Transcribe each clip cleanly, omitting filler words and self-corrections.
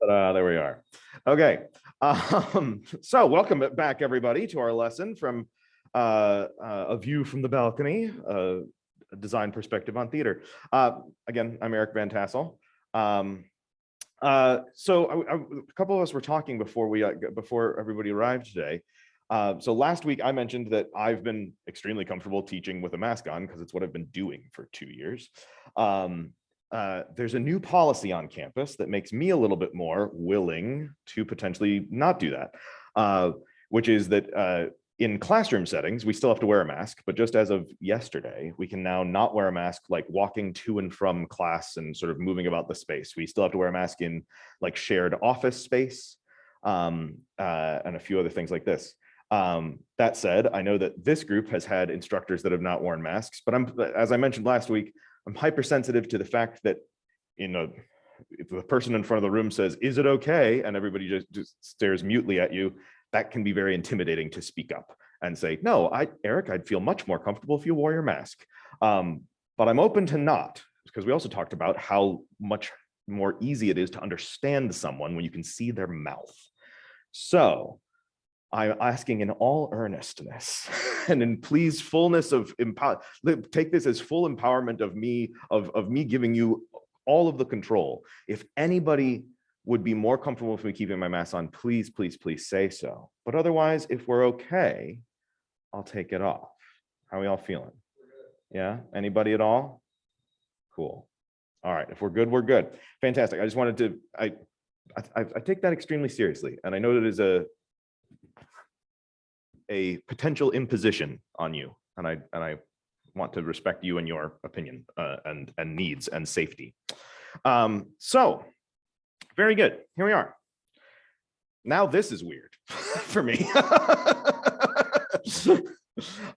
There we are. Okay. So welcome back, everybody, to our lesson from A View from the Balcony, a design perspective on theater. Again, I'm Eric Van Tassel. A couple of us were talking before everybody arrived today. So last week I mentioned that I've been extremely comfortable teaching with a mask on because it's what I've been doing for 2 years. There's a new policy on campus that makes me a little bit more willing to potentially not do that, which is that in classroom settings, we still have to wear a mask, but just as of yesterday, we can now not wear a mask like walking to and from class and sort of moving about the space. We still have to wear a mask in like shared office space and a few other things like this. That said, I know that this group has had instructors that have not worn masks, but as I mentioned last week, I'm hypersensitive to the fact that, if the person in front of the room says, "Is it okay?" and everybody just stares mutely at you, that can be very intimidating to speak up and say, "No, Eric, I'd feel much more comfortable if you wore your mask." But I'm open to not, because we also talked about how much more easy it is to understand someone when you can see their mouth. So I'm asking in all earnestness and in please fullness of take this as full empowerment of me giving you all of the control. If anybody would be more comfortable with me keeping my mask on, please, please, please say so. But otherwise, if we're okay, I'll take it off. How are we all feeling? Yeah, anybody at all? Cool. All right, if we're good, we're good. Fantastic. I just wanted to, I take that extremely seriously. And I know that it is a potential imposition on you, and I want to respect you and your opinion and needs and safety. So very good. Here we are. Now this is weird for me.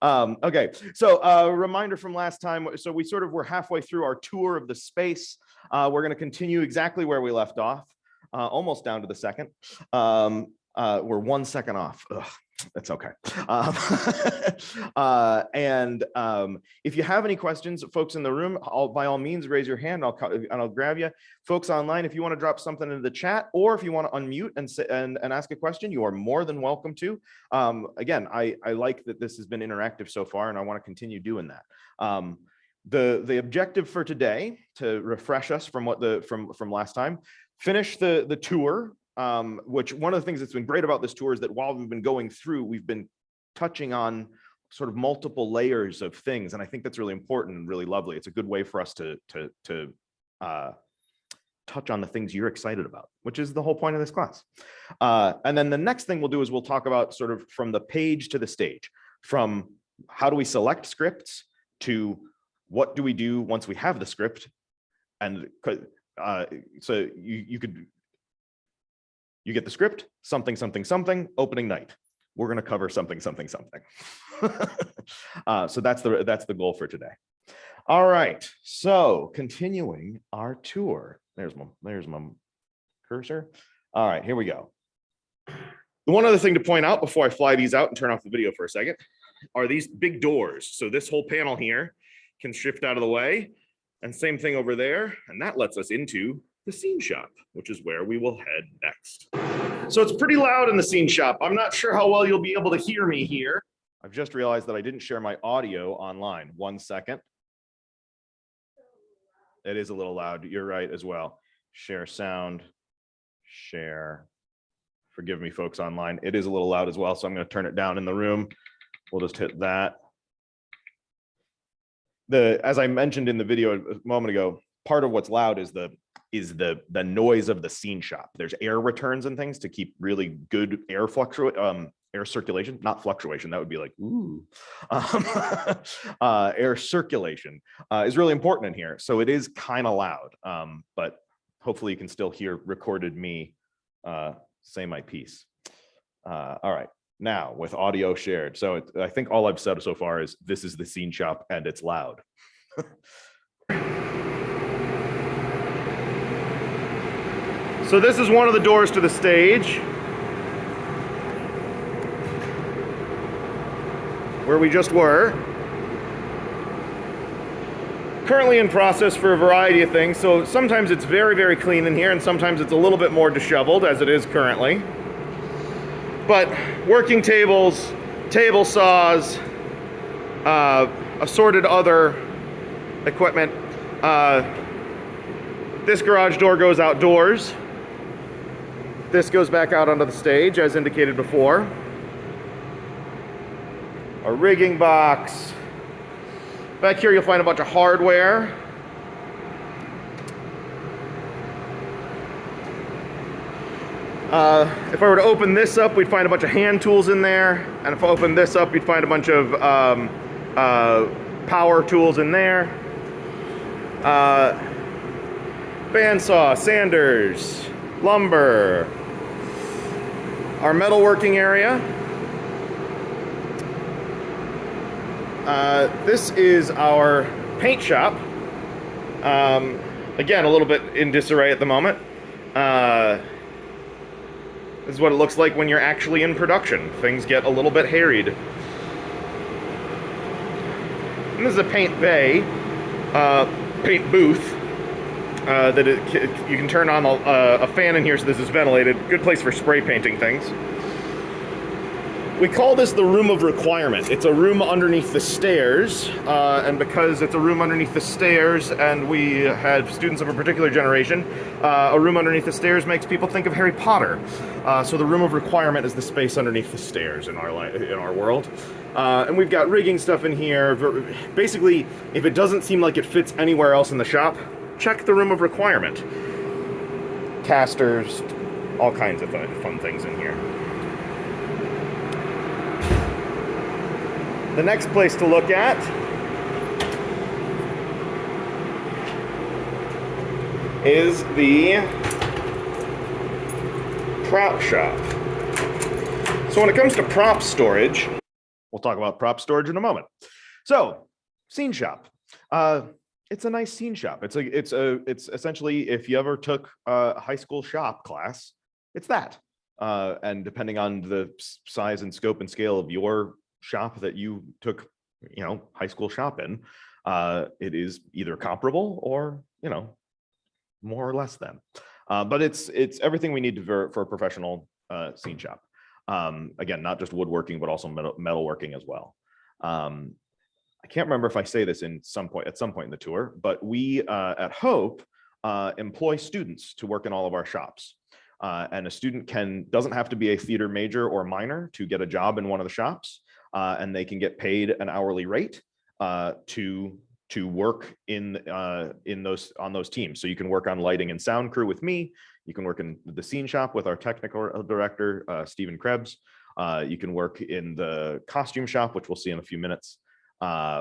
Okay, so a reminder from last time. So we sort of were halfway through our tour of the space. We're going to continue exactly where we left off, almost down to the second. We're 1 second off. Ugh. That's okay. If you have any questions, folks in the room, by all means, raise your hand. I'll grab you. Folks online, if you want to drop something into the chat, or if you want to unmute and ask a question, you are more than welcome to. Again, I like that this has been interactive so far, and I want to continue doing that. The objective for today, to refresh us from from last time, finish the tour. Which one of the things that's been great about this tour is that while we've been going through, we've been touching on sort of multiple layers of things, and I think that's really important and really lovely. It's a good way for us to touch on the things you're excited about, which is the whole point of this class. And then the next thing we'll do is we'll talk about sort of from the page to the stage, from how do we select scripts to what do we do once we have the script. And so you get the script, something, something, something, opening night. We're going to cover something, something, something. So that's the goal for today. All right. So continuing our tour. There's my cursor. All right, here we go. The one other thing to point out before I fly these out and turn off the video for a second are these big doors. So this whole panel here can shift out of the way, and same thing over there. And that lets us into the scene shop, which is where we will head next. So it's pretty loud in the scene shop. I'm not sure how well you'll be able to hear me here. I've just realized that I didn't share my audio online. 1 second. It is a little loud. You're right as well. Share sound, share. Forgive me, folks online. It is a little loud as well, so I'm going to turn it down in the room. We'll just hit that. As I mentioned in the video a moment ago, part of what's loud is the noise of the scene shop. There's air returns and things to keep really good air circulation, not fluctuation. That would be like, ooh. Air circulation is really important in here. So it is kind of loud, but hopefully you can still hear recorded me say my piece. All right, now with audio shared. So I think all I've said so far is this is the scene shop and it's loud. So this is one of the doors to the stage, where we just were. currently in process for a variety of things. So sometimes it's very, very clean in here, and sometimes it's a little bit more disheveled, as it is currently. But working tables, table saws, assorted other equipment. This garage door goes outdoors. This goes back out onto the stage, as indicated before. A rigging box. Back here you'll find a bunch of hardware. If I were to open this up, we'd find a bunch of hand tools in there. And if I open this up, you'd find a bunch of power tools in there. Bandsaw, sanders, lumber. Our metalworking area. This is our paint shop. Again, a little bit in disarray at the moment. This is what it looks like when you're actually in production. Things get a little bit harried. And this is a paint bay, paint booth, that you can turn on a fan in here so this is ventilated. Good place for spray painting things. We call this the room of requirement. It's a room underneath the stairs, and because it's a room underneath the stairs and we had students of a particular generation, a room underneath the stairs makes people think of Harry Potter. So the room of requirement is the space underneath the stairs in our world. And we've got rigging stuff in here. Basically, if it doesn't seem like it fits anywhere else in the shop, check the room of requirement. Casters, all kinds of fun things in here. The next place to look at is the prop shop. So when it comes to prop storage, we'll talk about prop storage in a moment. So, scene shop. It's a nice scene shop. It's essentially, if you ever took a high school shop class, it's that. And depending on the size and scope and scale of your shop that you took, high school shop in, it is either comparable or, more or less than. But it's everything we need for a professional scene shop. Again, not just woodworking, but also metalworking as well. I can't remember if I say this at some point in the tour, but we at Hope employ students to work in all of our shops. And a student doesn't have to be a theater major or minor to get a job in one of the shops. And they can get paid an hourly rate to work on those teams. So you can work on lighting and sound crew with me. You can work in the scene shop with our technical director, Stephen Krebs. You can work in the costume shop, which we'll see in a few minutes,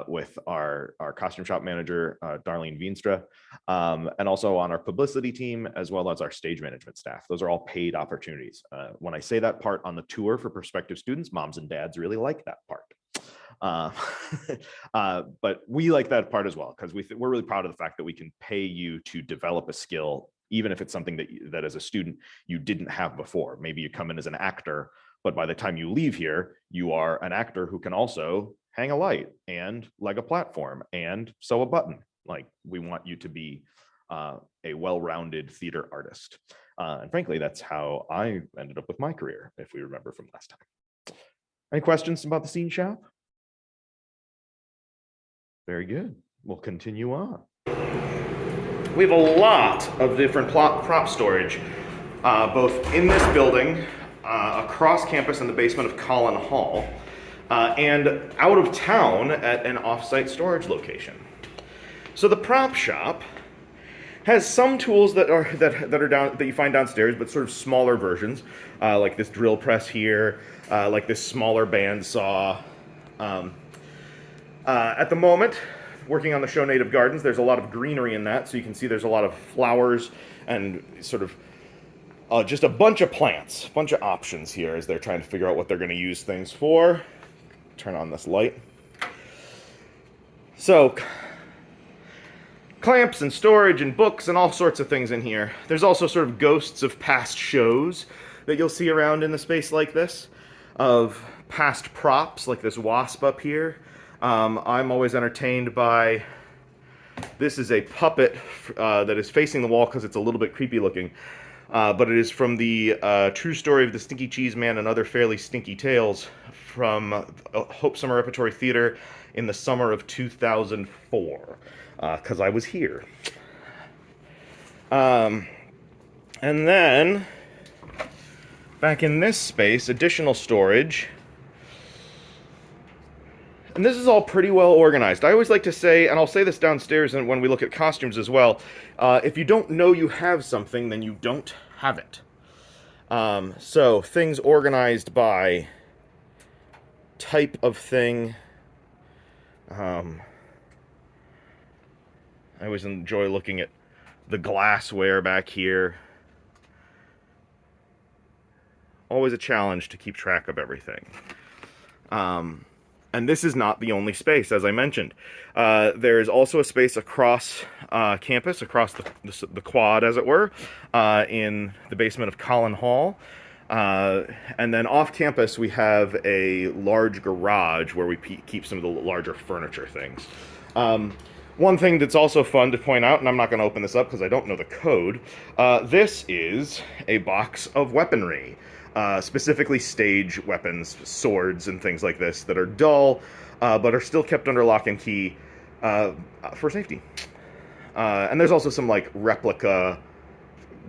with our costume shop manager, Darlene Veenstra, and also on our publicity team, as well as our stage management staff. Those are all paid opportunities. When I say that part on the tour for prospective students, moms and dads really like that part. But we like that part as well, because we're really proud of the fact that we can pay you to develop a skill, even if it's something that as a student you didn't have before. Maybe you come in as an actor, but by the time you leave here, you are an actor who can also hang a light and leg a platform and sew a button. Like, we want you to be a well-rounded theater artist. And frankly, that's how I ended up with my career, if we remember from last time. Any questions about the scene shop? Very good. We'll continue on. We have a lot of different prop storage, both in this building, across campus in the basement of Collin Hall, and out of town at an off-site storage location. So the prop shop has some tools that you find downstairs, but sort of smaller versions, like this drill press here, like this smaller band saw. At the moment, working on the show Native Gardens, there's a lot of greenery in that, so you can see there's a lot of flowers and sort of just a bunch of plants, a bunch of options here as they're trying to figure out what they're going to use things for. Turn on this light. So, clamps and storage and books and all sorts of things in here. There's also sort of ghosts of past shows that you'll see around in the space like this, of past props, like this wasp up here. I'm always entertained by This is a puppet that is facing the wall because it's a little bit creepy looking. But it is from the True Story of the Stinky Cheese Man and Other Fairly Stinky Tales from Hope Summer Repertory Theater in the summer of 2004, because I was here. And then, back in this space, additional storage. And this is all pretty well organized. I always like to say, and I'll say this downstairs and when we look at costumes as well, if you don't know you have something, then you don't have it. So, things organized by type of thing. I always enjoy looking at the glassware back here. Always a challenge to keep track of everything. And this is not the only space, as I mentioned. There is also a space across campus, across the quad, as it were, in the basement of Collin Hall. And then off campus, we have a large garage where we keep some of the larger furniture things. One thing that's also fun to point out, and I'm not going to open this up because I don't know the code, this is a box of weaponry. Specifically stage weapons, swords, and things like this that are dull, but are still kept under lock and key for safety. And there's also some like replica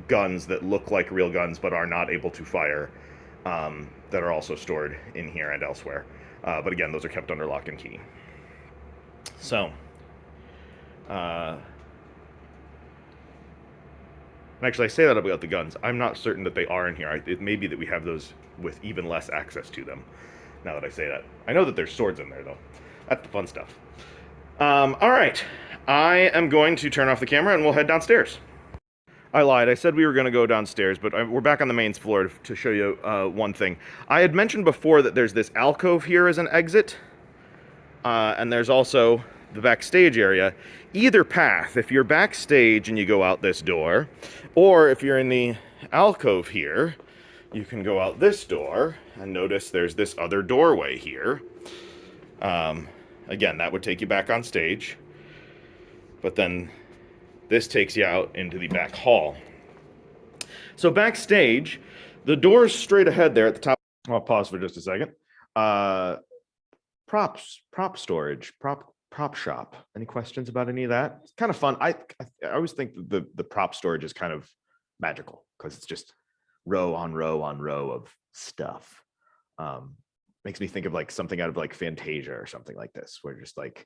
guns that look like real guns but are not able to fire that are also stored in here and elsewhere. But again, those are kept under lock and key. So, actually, I say that about the guns. I'm not certain that they are in here. It may be that we have those with even less access to them, now that I say that. I know that there's swords in there, though. That's the fun stuff. All right. I am going to turn off the camera, and we'll head downstairs. I lied. I said we were going to go downstairs, but we're back on the main floor to show you one thing. I had mentioned before that there's this alcove here as an exit, and there's also the backstage area. Either path, if you're backstage and you go out this door, or if you're in the alcove here, you can go out this door, and notice there's this other doorway here. Again, that would take you back on stage, but then this takes you out into the back hall. So backstage, the door's straight ahead there at the top. I'll pause for just a second. Prop storage, prop shop. Any questions about any of that? It's kind of fun. I always think the prop storage is kind of magical because it's just row on row on row of stuff. Makes me think of like something out of like Fantasia or something like this, where just like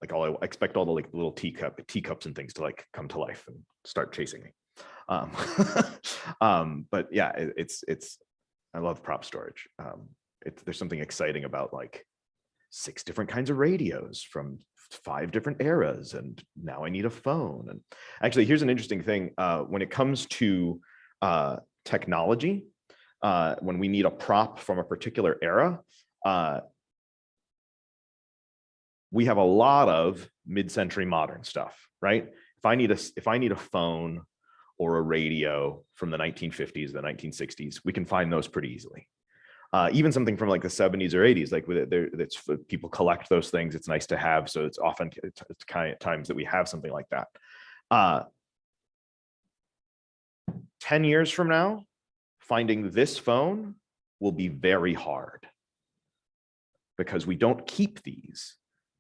I expect all the like little teacups and things to like come to life and start chasing me. But yeah, it's I love prop storage. There's something exciting about like 6 different kinds of radios from 5 different eras, and now I need a phone. And actually, here's an interesting thing. When it comes to technology, when we need a prop from a particular era, we have a lot of mid-century modern stuff, right? If I need a phone or a radio from the 1950s, the 1960s, we can find those pretty easily. Even something from like the 70s or 80s, like it's people collect those things. It's nice to have, so it's often it's kind of times that we have something like that. 10 years from now, finding this phone will be very hard because we don't keep these.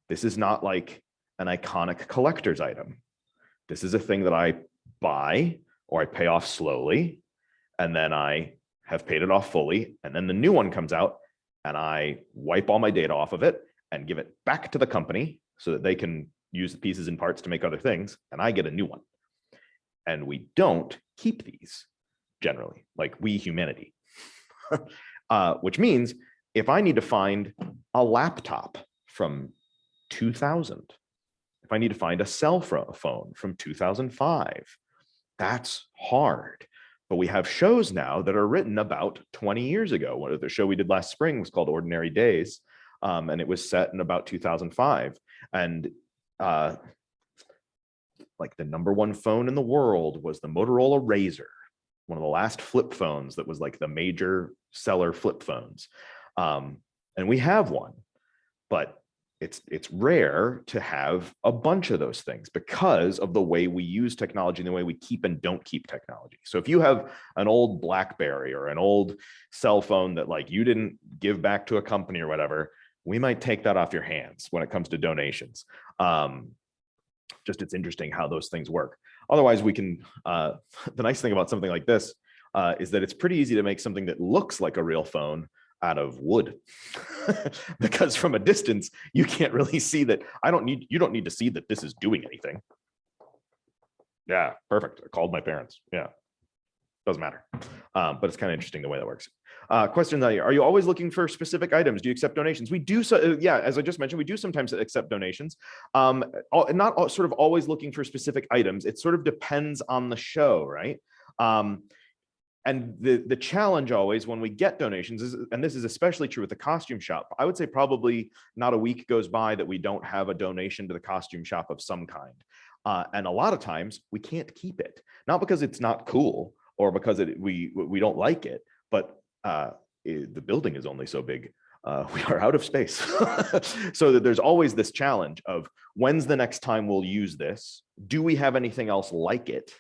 This is not like an iconic collector's item. This is a thing that I buy or I pay off slowly, and then I have paid it off fully, and then the new one comes out, and I wipe all my data off of it and give it back to the company so that they can use the pieces and parts to make other things, and I get a new one. And we don't keep these generally, like we humanity. Which means if I need to find a laptop from 2000, if I need to find a cell phone from 2005, that's hard. But we have shows now that are written about 20 years ago. One of the show we did last spring was called Ordinary Days, and it was set in about 2005. And like the #1 phone in the world was the Motorola Razr, one of the last flip phones that was like the major seller flip phones. And we have one, but it's rare to have a bunch of those things because of the way we use technology and the way we keep and don't keep technology. So if you have an old BlackBerry or an old cell phone that like you didn't give back to a company or whatever, we might take that off your hands when it comes to donations. Just it's interesting how those things work. Otherwise, we can, the nice thing about something like this is that it's pretty easy to make something that looks like a real phone out of wood because from a distance you can't really see that. You don't need to see that this is doing anything. Yeah, perfect. I called my parents. Yeah, doesn't matter. But it's kind of interesting the way that works. Question: are you always looking for specific items? Do you accept donations? We do. So yeah, as I just mentioned, we do sometimes accept donations. Not sort of always looking for specific items. It sort of depends on the show, right? And the challenge always when we get donations is, and this is especially true with the costume shop, I would say probably not a week goes by that we don't have a donation to the costume shop of some kind. And a lot of times we can't keep it, not because it's not cool or because we don't like it, but the building is only so big. We are out of space. So that there's always this challenge of when's the next time we'll use this? Do we have anything else like it?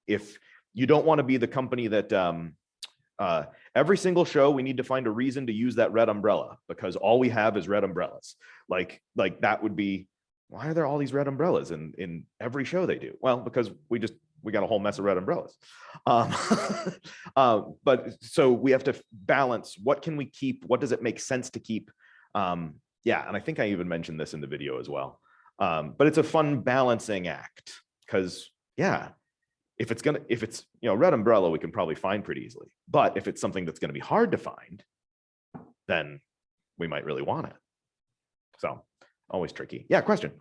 If you don't want to be the company that every single show we need to find a reason to use that red umbrella because all we have is red umbrellas. Like that would be, why are there all these red umbrellas in every show they do? Well, because we got a whole mess of red umbrellas. But so we have to balance, what can we keep? What does it make sense to keep? Yeah, and I think I even mentioned this in the video as well. But it's a fun balancing act because yeah, if it's red umbrella, we can probably find pretty easily. But if it's something that's going to be hard to find, then we might really want it. So always tricky. Yeah, question.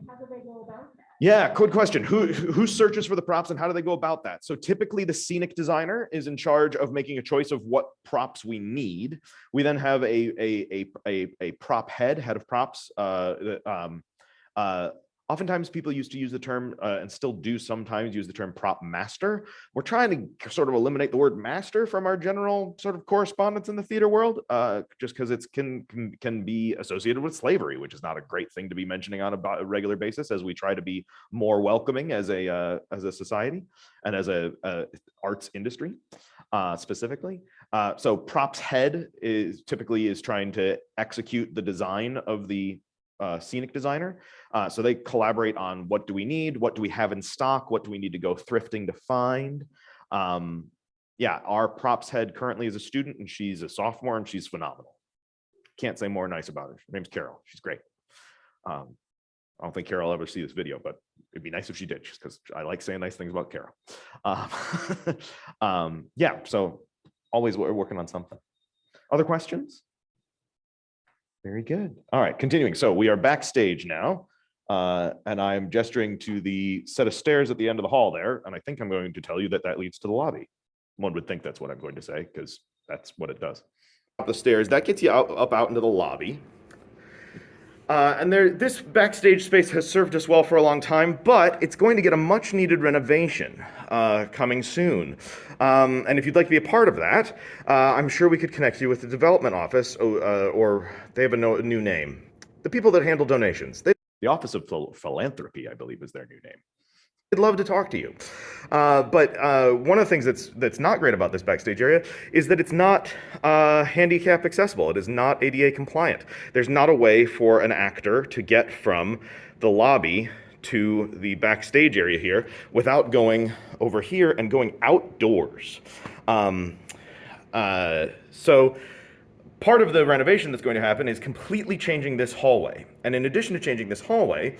How do they go about that? Yeah, good question. Who searches for the props and how do they go about that? So typically the scenic designer is in charge of making a choice of what props we need. We then have a prop head of props. Oftentimes people used to use the term and still do sometimes use the term prop master. We're trying to sort of eliminate the word master from our general sort of correspondence in the theater world, just because it can be associated with slavery, which is not a great thing to be mentioning on a regular basis as we try to be more welcoming as a society and as a arts industry specifically. So props head is typically trying to execute the design of the scenic designer. So they collaborate on what do we need, what do we have in stock, what do we need to go thrifting to find. Yeah, our props head currently is a student and she's a sophomore and she's phenomenal. Can't say more nice about her. Her name's Carol. She's great. I don't think Carol will ever see this video, but it'd be nice if she did, just because I like saying nice things about Carol. Yeah, so always we're working on something. Other questions? Very good. All right, continuing. So we are backstage now, and I'm gesturing to the set of stairs at the end of the hall there, and I think I'm going to tell you that leads to the lobby. One would think that's what I'm going to say, because that's what it does. Up the stairs, that gets you up out into the lobby. And this backstage space has served us well for a long time, but it's going to get a much needed renovation coming soon. And if you'd like to be a part of that, I'm sure we could connect you with the development office, or they have a new name. The people that handle donations. The Office of Philanthropy, I believe, is their new name. I'd love to talk to you. But one of the things that's not great about this backstage area is that it's not handicap accessible. It is not ADA compliant. There's not a way for an actor to get from the lobby to the backstage area here without going over here and going outdoors. So part of the renovation that's going to happen is completely changing this hallway. And in addition to changing this hallway,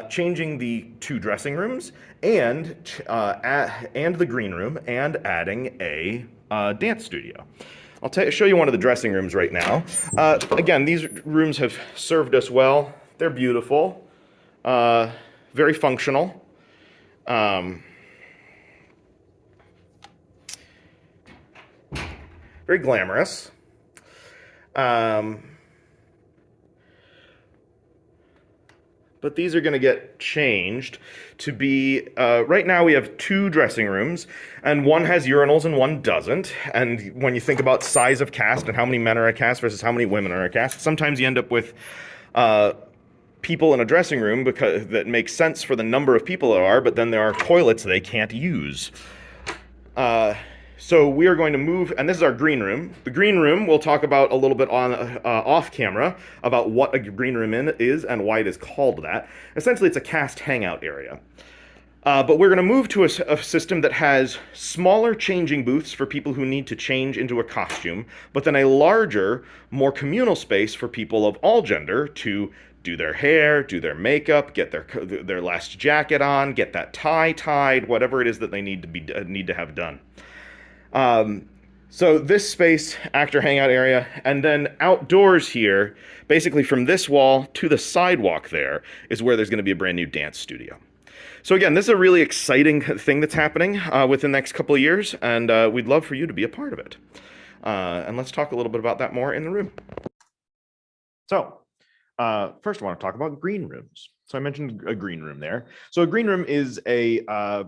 changing the 2 dressing rooms and the green room and adding a dance studio. I'll show you one of the dressing rooms right now. Again, these rooms have served us well. They're beautiful, very functional. Very glamorous. but these are going to get changed to be right now we have two dressing rooms, and one has urinals and one doesn't. And when you think about size of cast and how many men are a cast versus how many women are a cast, sometimes you end up with uh, people in a dressing room because that makes sense for the number of people there are, but then there are toilets they can't use. Uh, so we are going to move, and this is our green room. The green room we'll talk about a little bit on off camera about what a green room is and why it is called that. Essentially, it's a cast hangout area. But we're going to move to a system that has smaller changing booths for people who need to change into a costume, but then a larger, more communal space for people of all gender to do their hair, do their makeup, get their last jacket on, get that tie tied, whatever it is that they need to have done. Um, so this space, actor hangout area, and then outdoors here, basically from this wall to the sidewalk there, is where there's going to be a brand new dance studio. So again, this is a really exciting thing that's happening within the next couple of years, and we'd love for you to be a part of it. And let's talk a little bit about that more in the room. So first I want to talk about green rooms. So I mentioned a green room there. So a green room is a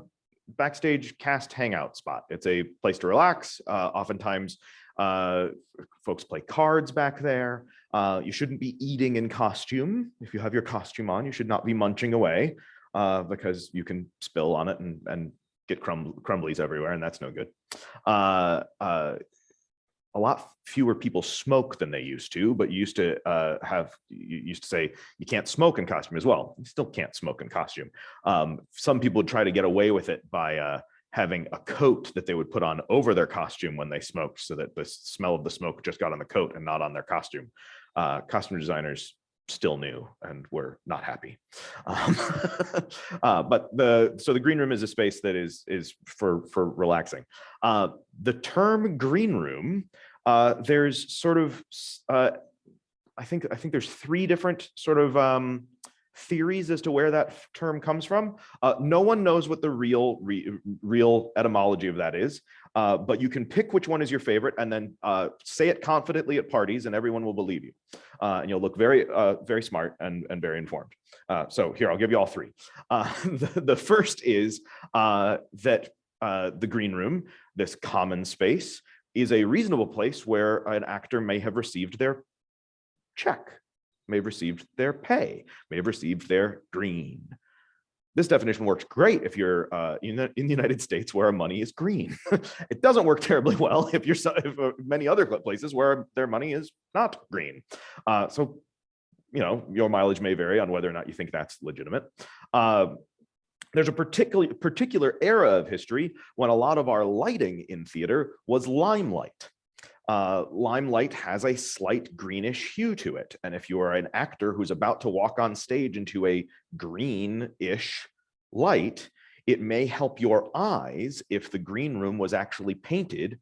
backstage cast hangout spot. It's a place to relax. Oftentimes folks play cards back there. You shouldn't be eating in costume. If you have your costume on, you should not be munching away. Because you can spill on it and get crumblies everywhere, and that's no good. A lot fewer people smoke than they used to, but you used to say you can't smoke in costume as well. You still can't smoke in costume. Some people would try to get away with it by having a coat that they would put on over their costume when they smoked, so that the smell of the smoke just got on the coat and not on their costume. Costume designers still new and we're not happy. But the green room is a space that is for relaxing. The term green room, there's sort of I think there's three different sort of theories as to where that term comes from. No one knows what the real etymology of that is, but you can pick which one is your favorite and then say it confidently at parties and everyone will believe you. And you'll look very smart and very informed. So here, I'll give you all three. The first is that the green room, this common space, is a reasonable place where an actor may have received their check, may have received their pay, may have received their green. This definition works great if you're in the United States where money is green. It doesn't work terribly well if many other places where their money is not green. So, your mileage may vary on whether or not you think that's legitimate. There's a particular era of history when a lot of our lighting in theater was limelight. Limelight has a slight greenish hue to it. And if you are an actor who's about to walk on stage into a greenish light, it may help your eyes if the green room was actually painted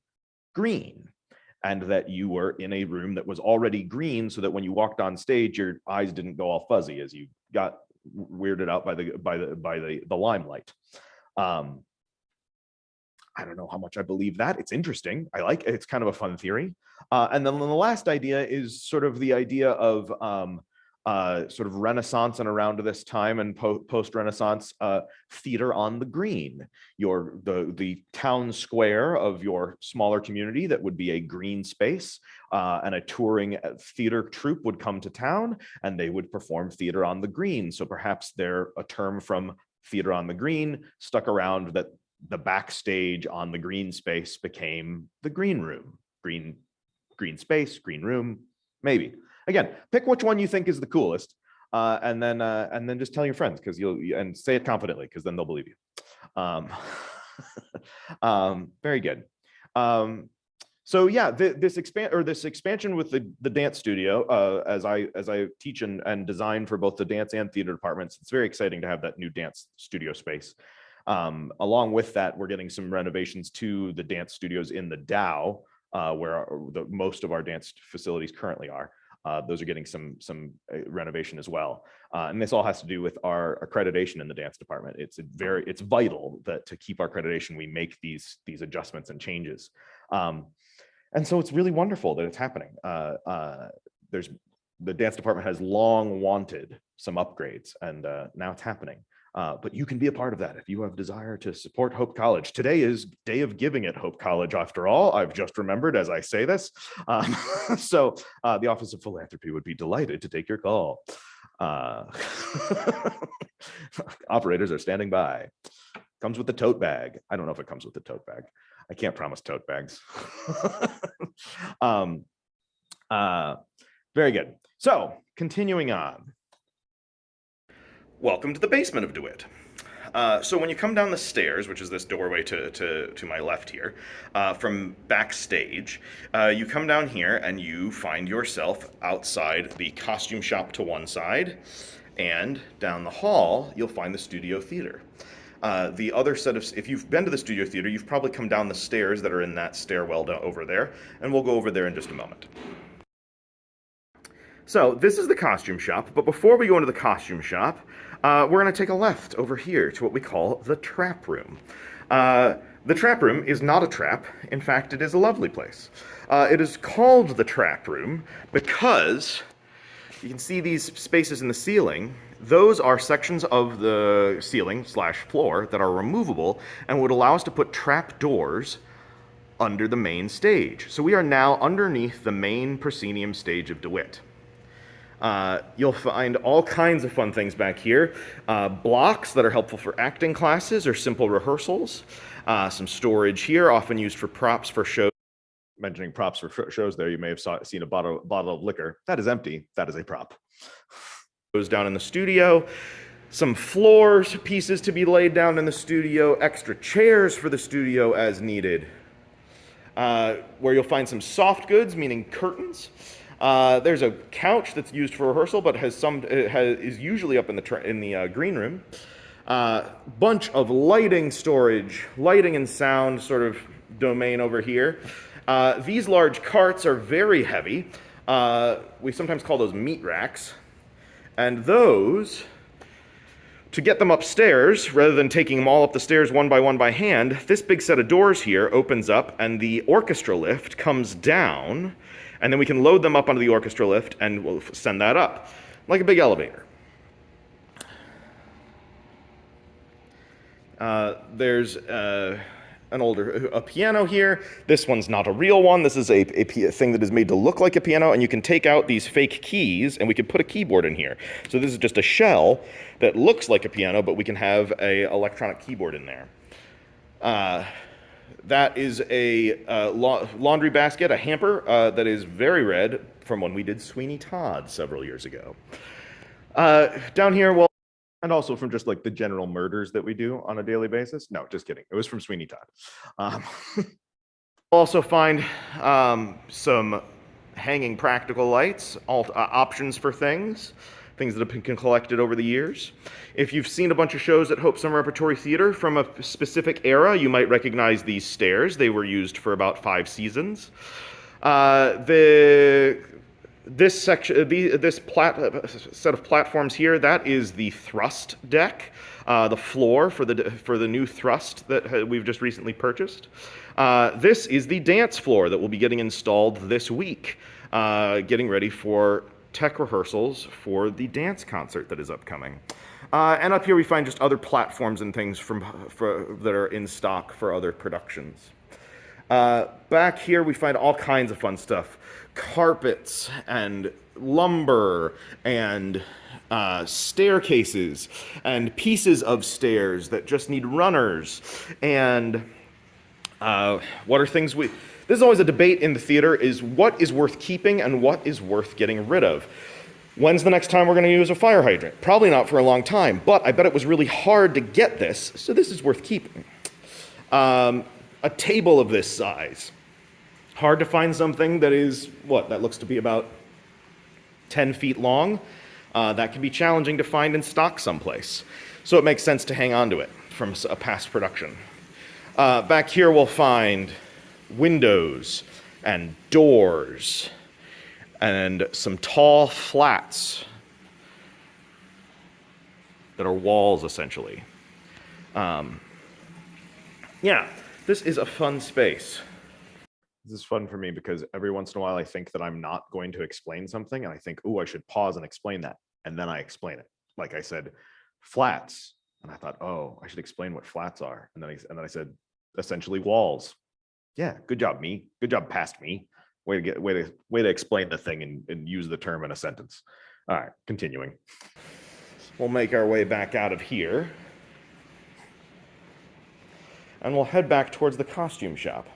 green and that you were in a room that was already green so that when you walked on stage, your eyes didn't go all fuzzy as you got weirded out by the limelight. I don't know how much I believe that. It's interesting. I like it. It's kind of a fun theory. And then the last idea is sort of the idea of sort of Renaissance and around this time and post-Renaissance theater on the green. The town square of your smaller community that would be a green space, and a touring theater troupe would come to town and they would perform theater on the green. So perhaps they're a term from theater on the green stuck around that the backstage on the green space became the green room. Green space, green room, maybe. Again, pick which one you think is the coolest, and then just tell your friends and say it confidently because then they'll believe you. Very good. So yeah, this expansion with the dance studio, as I teach and design for both the dance and theater departments, it's very exciting to have that new dance studio space. Along with that, we're getting some renovations to the dance studios in the Dow, where most of our dance facilities currently are. Those are getting some renovation as well. And this all has to do with our accreditation in the dance department. It's vital that to keep our accreditation, we make these adjustments and changes. And so it's really wonderful that it's happening. The dance department has long wanted some upgrades, and now it's happening. But you can be a part of that if you have desire to support Hope College. Today is Day of Giving at Hope College, after all. I've just remembered as I say this. So the Office of Philanthropy would be delighted to take your call. Operators are standing by. Comes with the tote bag. I don't know if it comes with the tote bag. I can't promise tote bags. Very good. So continuing on. Welcome to the basement of DeWitt. So when you come down the stairs, which is this doorway to my left here, from backstage, you come down here and you find yourself outside the costume shop to one side, and down the hall, you'll find the studio theater. The other set of, if you've been to the studio theater, you've probably come down the stairs that are in that stairwell over there, and we'll go over there in just a moment. So this is the costume shop, but before we go into the costume shop, we're going to take a left over here to what we call the trap room. The trap room is not a trap. In fact, it is a lovely place. It is called the trap room because you can see these spaces in the ceiling. Those are sections of the ceiling / floor that are removable and would allow us to put trap doors under the main stage. So we are now underneath the main proscenium stage of DeWitt. You'll find all kinds of fun things back here. Blocks that are helpful for acting classes or simple rehearsals. Some storage here, often used for props for shows. Mentioning props for shows there, you may have seen a bottle of liquor. That is empty. That is a prop. Goes down in the studio. Some floor pieces to be laid down in the studio. Extra chairs for the studio as needed. Where you'll find some soft goods, meaning curtains. There's a couch that's used for rehearsal, but is usually up in the green room. Bunch of lighting storage, lighting and sound sort of domain over here. These large carts are very heavy. We sometimes call those meat racks. And those, to get them upstairs, rather than taking them all up the stairs one by hand, this big set of doors here opens up and the orchestra lift comes down, and then we can load them up onto the orchestra lift and we'll send that up, like a big elevator. There's a piano here. This one's not a real one. This is a thing that is made to look like a piano, and you can take out these fake keys and we can put a keyboard in here. So this is just a shell that looks like a piano, but we can have a electronic keyboard in there. That is a laundry basket, a hamper that is very red from when we did Sweeney Todd several years ago. Down here, well, and also from just like the general murders that we do on a daily basis. No, just kidding. It was from Sweeney Todd. Also find some hanging practical lights, options for things that have been collected over the years. If you've seen a bunch of shows at Hope Summer Repertory Theater from a specific era, you might recognize these stairs. They were used for about 5 seasons. This section, this set of platforms here, that is the thrust deck, the floor for the new thrust that we've just recently purchased. This is the dance floor that will be getting installed this week, getting ready for tech rehearsals for the dance concert that is upcoming. And up here we find just other platforms and things that are in stock for other productions. Back here we find all kinds of fun stuff. Carpets and lumber and staircases and pieces of stairs that just need runners. And what are things this is always a debate in the theater, is what is worth keeping and what is worth getting rid of. When's the next time we're going to use a fire hydrant? Probably not for a long time, but I bet it was really hard to get this, so this is worth keeping. A table of this size. Hard to find something that is, that looks to be about 10 feet long. That can be challenging to find in stock someplace. So it makes sense to hang on to it from a past production. Back here we'll find windows and doors and some tall flats that are walls, essentially. Yeah, this is a fun space. This is fun for me because every once in a while I think that I'm not going to explain something and I think, oh, I should pause and explain that. and then I explain it. Like I said, flats, and I thought, oh, I should explain what flats are, and then I said, essentially walls. Yeah, good job, me. Good job, past me. Way to explain the thing and use the term in a sentence. All right, continuing. We'll make our way back out of here, and we'll head back towards the costume shop.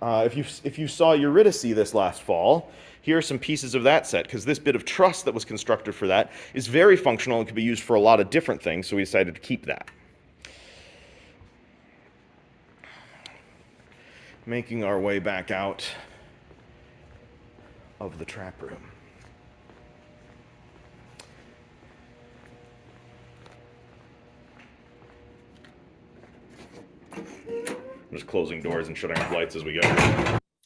If you saw Eurydice this last fall, here are some pieces of that set, because this bit of truss that was constructed for that is very functional and can be used for a lot of different things, so we decided to keep that. Making our way back out of the trap room. I'm just closing doors and shutting off lights as we go.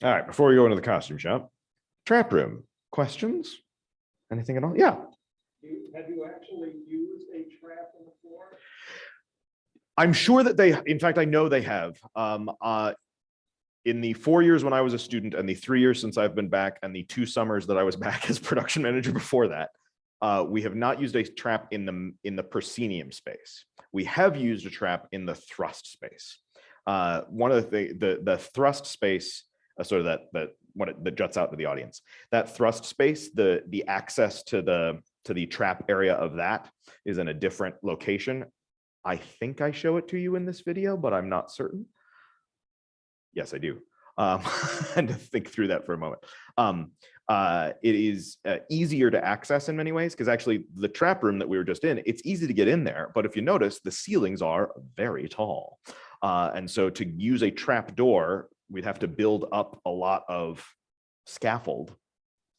All right, before we go into the costume shop, trap room. Questions? Anything at all? Yeah. Have you actually used a trap before? I'm sure that in fact, I know they have. In the 4 years when I was a student, and the 3 years since I've been back, and the 2 summers that I was back as production manager before that, we have not used a trap in the proscenium space. We have used a trap in the thrust space. One of the thrust space, sort of that juts out to the audience. That thrust space, the access to the trap area of that is in a different location. I think I show it to you in this video, but I'm not certain. Yes, I do. I had to think through that for a moment. It is easier to access in many ways, because actually the trap room that we were just in, it's easy to get in there, but if you notice, the ceilings are very tall. And so to use a trap door, we'd have to build up a lot of scaffold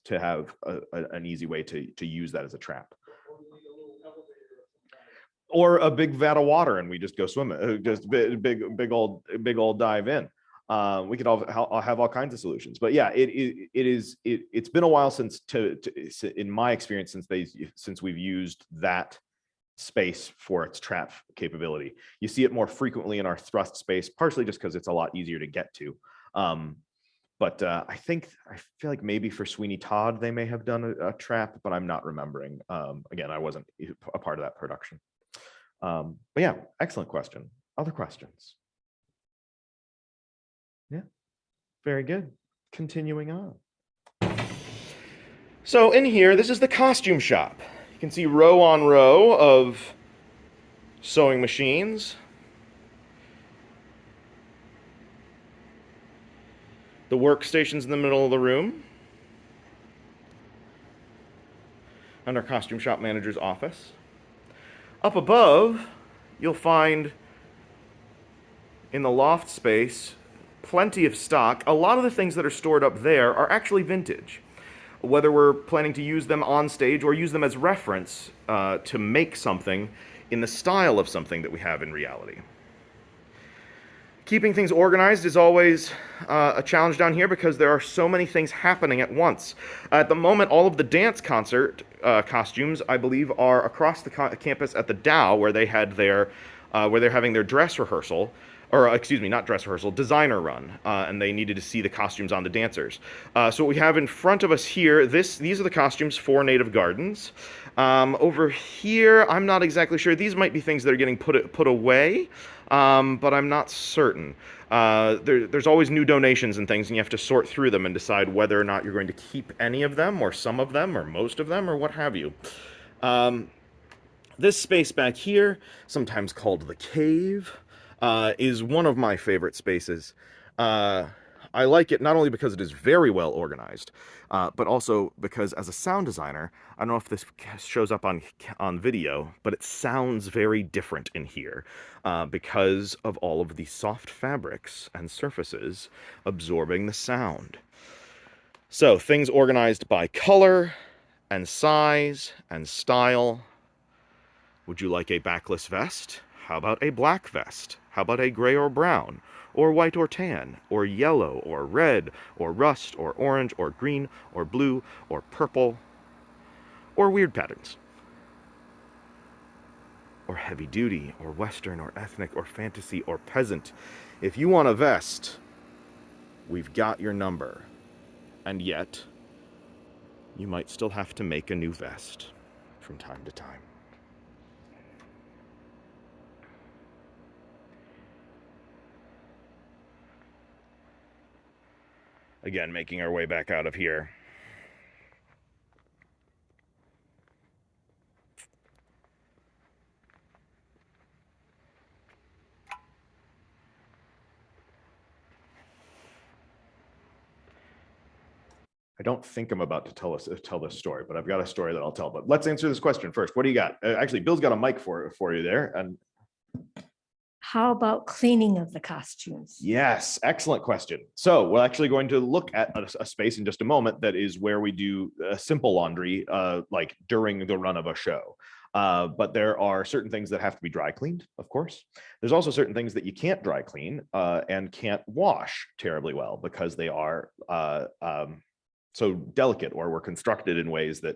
to have an easy way to use that as a trap. Or a big vat of water and we just go swimming, just big old dive in. We could all have all kinds of solutions, but yeah, it's been a while since, in my experience, since we've used that space for its trap capability. You see it more frequently in our thrust space, partially just because it's a lot easier to get to. But I feel like maybe for Sweeney Todd they may have done a trap, but I'm not remembering. Again, I wasn't a part of that production. But yeah, excellent question. Other questions? Yeah, very good. Continuing on. So in here, this is the costume shop. You can see row on row of sewing machines. The workstations in the middle of the room. And our costume shop manager's office. Up above, you'll find in the loft space plenty of stock. A lot of the things that are stored up there are actually vintage. Whether we're planning to use them on stage or use them as reference to make something in the style of something that we have in reality. Keeping things organized is always a challenge down here because there are so many things happening at once. At the moment, all of the dance concert costumes, I believe, are across the campus at the Dow, where they had where they're having their dress rehearsal, or excuse me, not dress rehearsal, designer run, and they needed to see the costumes on the dancers. So what we have in front of us here, these are the costumes for Native Gardens. Over here, I'm not exactly sure. These might be things that are getting put away, but I'm not certain. There's always new donations and things, and you have to sort through them and decide whether or not you're going to keep any of them, or some of them, or most of them, or what have you. This space back here, sometimes called the cave, is one of my favorite spaces. I like it not only because it is very well organized, but also because as a sound designer, I don't know if this shows up on video, but it sounds very different in here because of all of the soft fabrics and surfaces absorbing the sound. So things organized by color and size and style. Would you like a backless vest? How about a black vest? How about a gray or brown? Or white or tan? Or yellow or red? Or rust or orange or green or blue or purple? Or weird patterns? Or heavy duty or western or ethnic or fantasy or peasant? If you want a vest, we've got your number. And yet, you might still have to make a new vest from time to time. Again, making our way back out of here. I don't think I'm about to tell this story, but I've got a story that I'll tell. But let's answer this question first. What do you got? Actually, Bill's got a mic for you there. And how about cleaning of the costumes? Yes, excellent question. So we're actually going to look at a space in just a moment that is where we do simple laundry, like during the run of a show. But there are certain things that have to be dry cleaned, of course. There's also certain things that you can't dry clean and can't wash terribly well because they are so delicate, or were constructed in ways that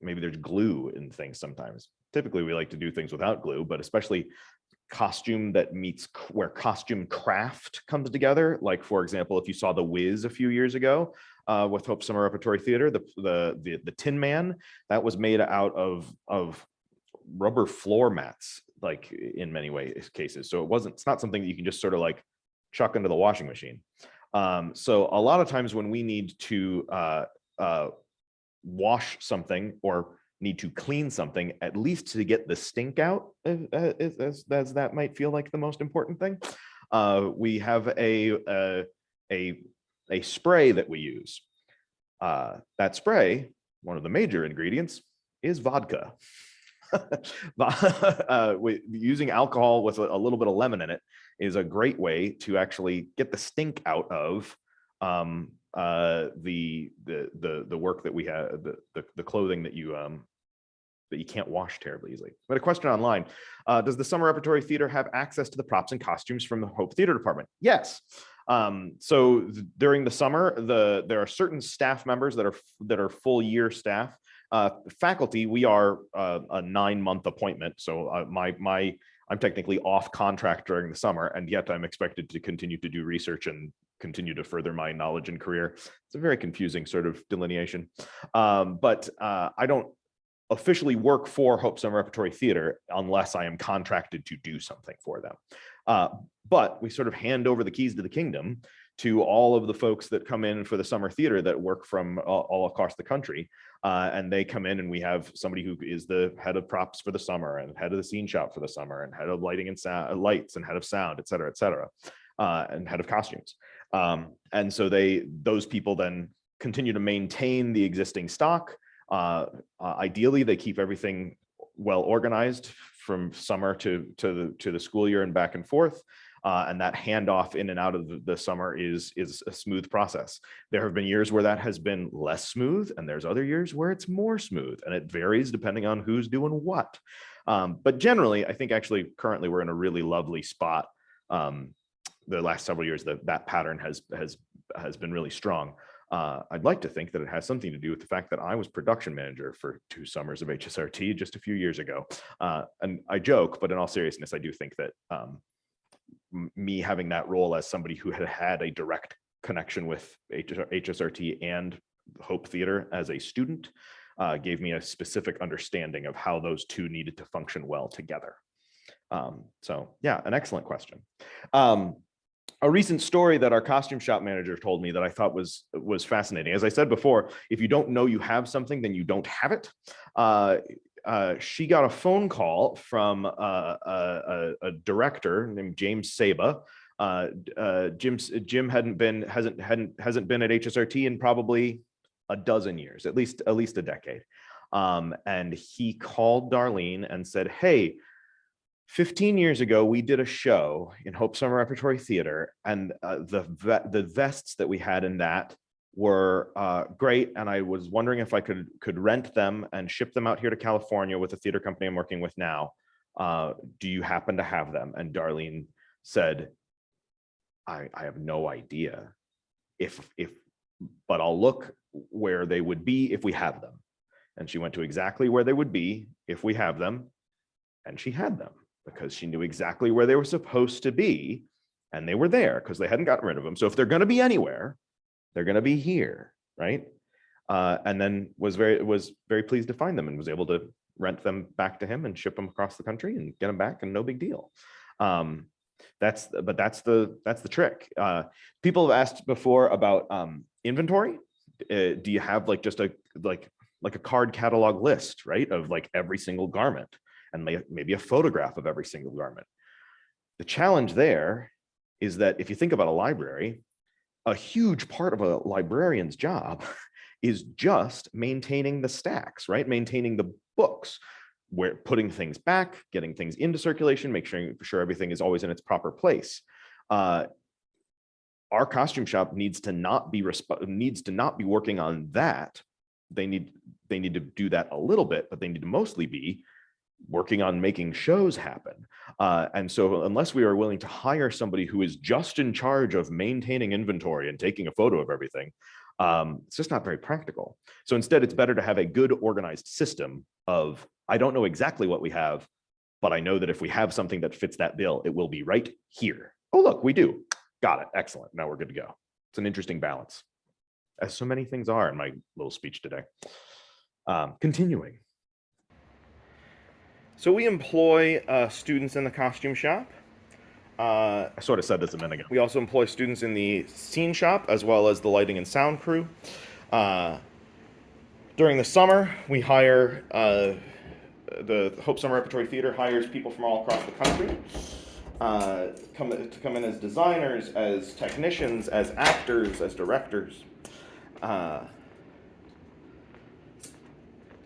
maybe there's glue in things sometimes. Typically, we like to do things without glue, but especially costume that meets where costume craft comes together. Like, for example, if you saw The Wiz a few years ago with Hope Summer Repertory Theater, the Tin Man, that was made out of rubber floor mats, like in many cases. So it's not something that you can just sort of like chuck into the washing machine. So a lot of times when we need to wash something or need to clean something, at least to get the stink out, as that might feel like the most important thing, we have a spray that we use. That spray, one of the major ingredients, is vodka. Using alcohol with a little bit of lemon in it is a great way to actually get the stink out of the work that we have, the clothing that you can't wash terribly easily. But a question online: does the Summer Repertory Theater have access to the props and costumes from the Hope Theater Department? Yes. So during the summer, there are certain staff members that are full year staff. Faculty, we are a 9-month appointment. So I'm technically off contract during the summer, and yet I'm expected to continue to do research and continue to further my knowledge and career. It's a very confusing sort of delineation. But I don't officially work for Hope Summer Repertory Theater unless I am contracted to do something for them. But we sort of hand over the keys to the kingdom to all of the folks that come in for the summer theater that work from all across the country. And they come in, and we have somebody who is the head of props for the summer, and head of the scene shop for the summer, and head of lighting and lights, and head of sound, et cetera, and head of costumes. And so those people then continue to maintain the existing stock. Ideally, they keep everything well organized from summer to the school year and back and forth. And that handoff in and out of the summer is a smooth process. There have been years where that has been less smooth, and there's other years where it's more smooth, and it varies depending on who's doing what. But generally, I think actually currently we're in a really lovely spot. The last several years, that pattern has been really strong. I'd like to think that it has something to do with the fact that I was production manager for 2 summers of HSRT just a few years ago. And I joke, but in all seriousness, I do think that me having that role as somebody who had a direct connection with HSRT and Hope Theater as a student gave me a specific understanding of how those two needed to function well together. So yeah, an excellent question. A recent story that our costume shop manager told me that I thought was fascinating. As I said before, if you don't know you have something, then you don't have it. She got a phone call from a director named James Saba. Jim hasn't been at HSRT in probably a dozen years, at least a decade. And he called Darlene and said, "Hey, 15 years ago, we did a show in Hope Summer Repertory Theater, and the vests that we had in that were great, and I was wondering if I could rent them and ship them out here to California with the theater company I'm working with now. Do you happen to have them?" And Darlene said, I have no idea but I'll look where they would be if we have them. And she went to exactly where they would be if we have them, and she had them, because she knew exactly where they were supposed to be, and they were there because they hadn't gotten rid of them. So if they're going to be anywhere, they're going to be here, right? and then was very pleased to find them and was able to rent them back to him and ship them across the country and get them back, and no big deal. That's the trick. People have asked before about inventory. Do you have like just a card catalog list, right, of like every single garment, and maybe a photograph of every single garment? The challenge there is that if you think about a library, a huge part of a librarian's job is just maintaining the stacks, right? Maintaining the books, where putting things back, getting things into circulation, making sure everything is always in its proper place. Our costume shop needs to not be working on that. They need to do that a little bit, but they need to mostly be working on making shows happen. And so unless we are willing to hire somebody who is just in charge of maintaining inventory and taking a photo of everything, it's just not very practical. So instead, it's better to have a good organized system of, I don't know exactly what we have, but I know that if we have something that fits that bill, it will be right here. Oh, look, we do. Got it. Excellent. Now we're good to go. It's an interesting balance, as so many things are in my little speech today. Continuing. So we employ students in the costume shop. I sort of said this a minute ago. We also employ students in the scene shop, as well as the lighting and sound crew. During the summer, we hire, the Hope Summer Repertory Theater hires people from all across the country to come in as designers, as technicians, as actors, as directors.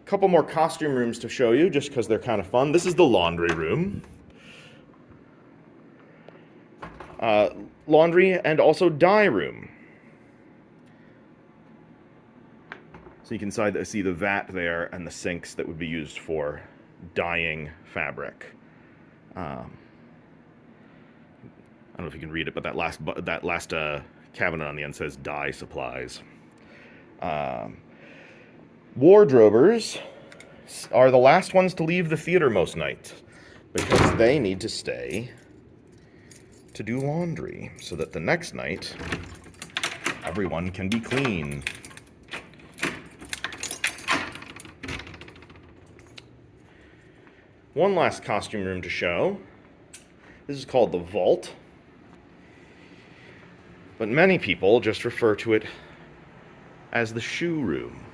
Couple more costume rooms to show you, just because they're kind of fun. This is the laundry room. Laundry and also dye room. So you can see the vat there and the sinks that would be used for dyeing fabric. I don't know if you can read it, but that last cabinet on the end says dye supplies. Wardrobers are the last ones to leave the theater most nights, because they need to stay to do laundry so that the next night everyone can be clean. One last costume room to show. This is called the Vault, but many people just refer to it as the shoe room.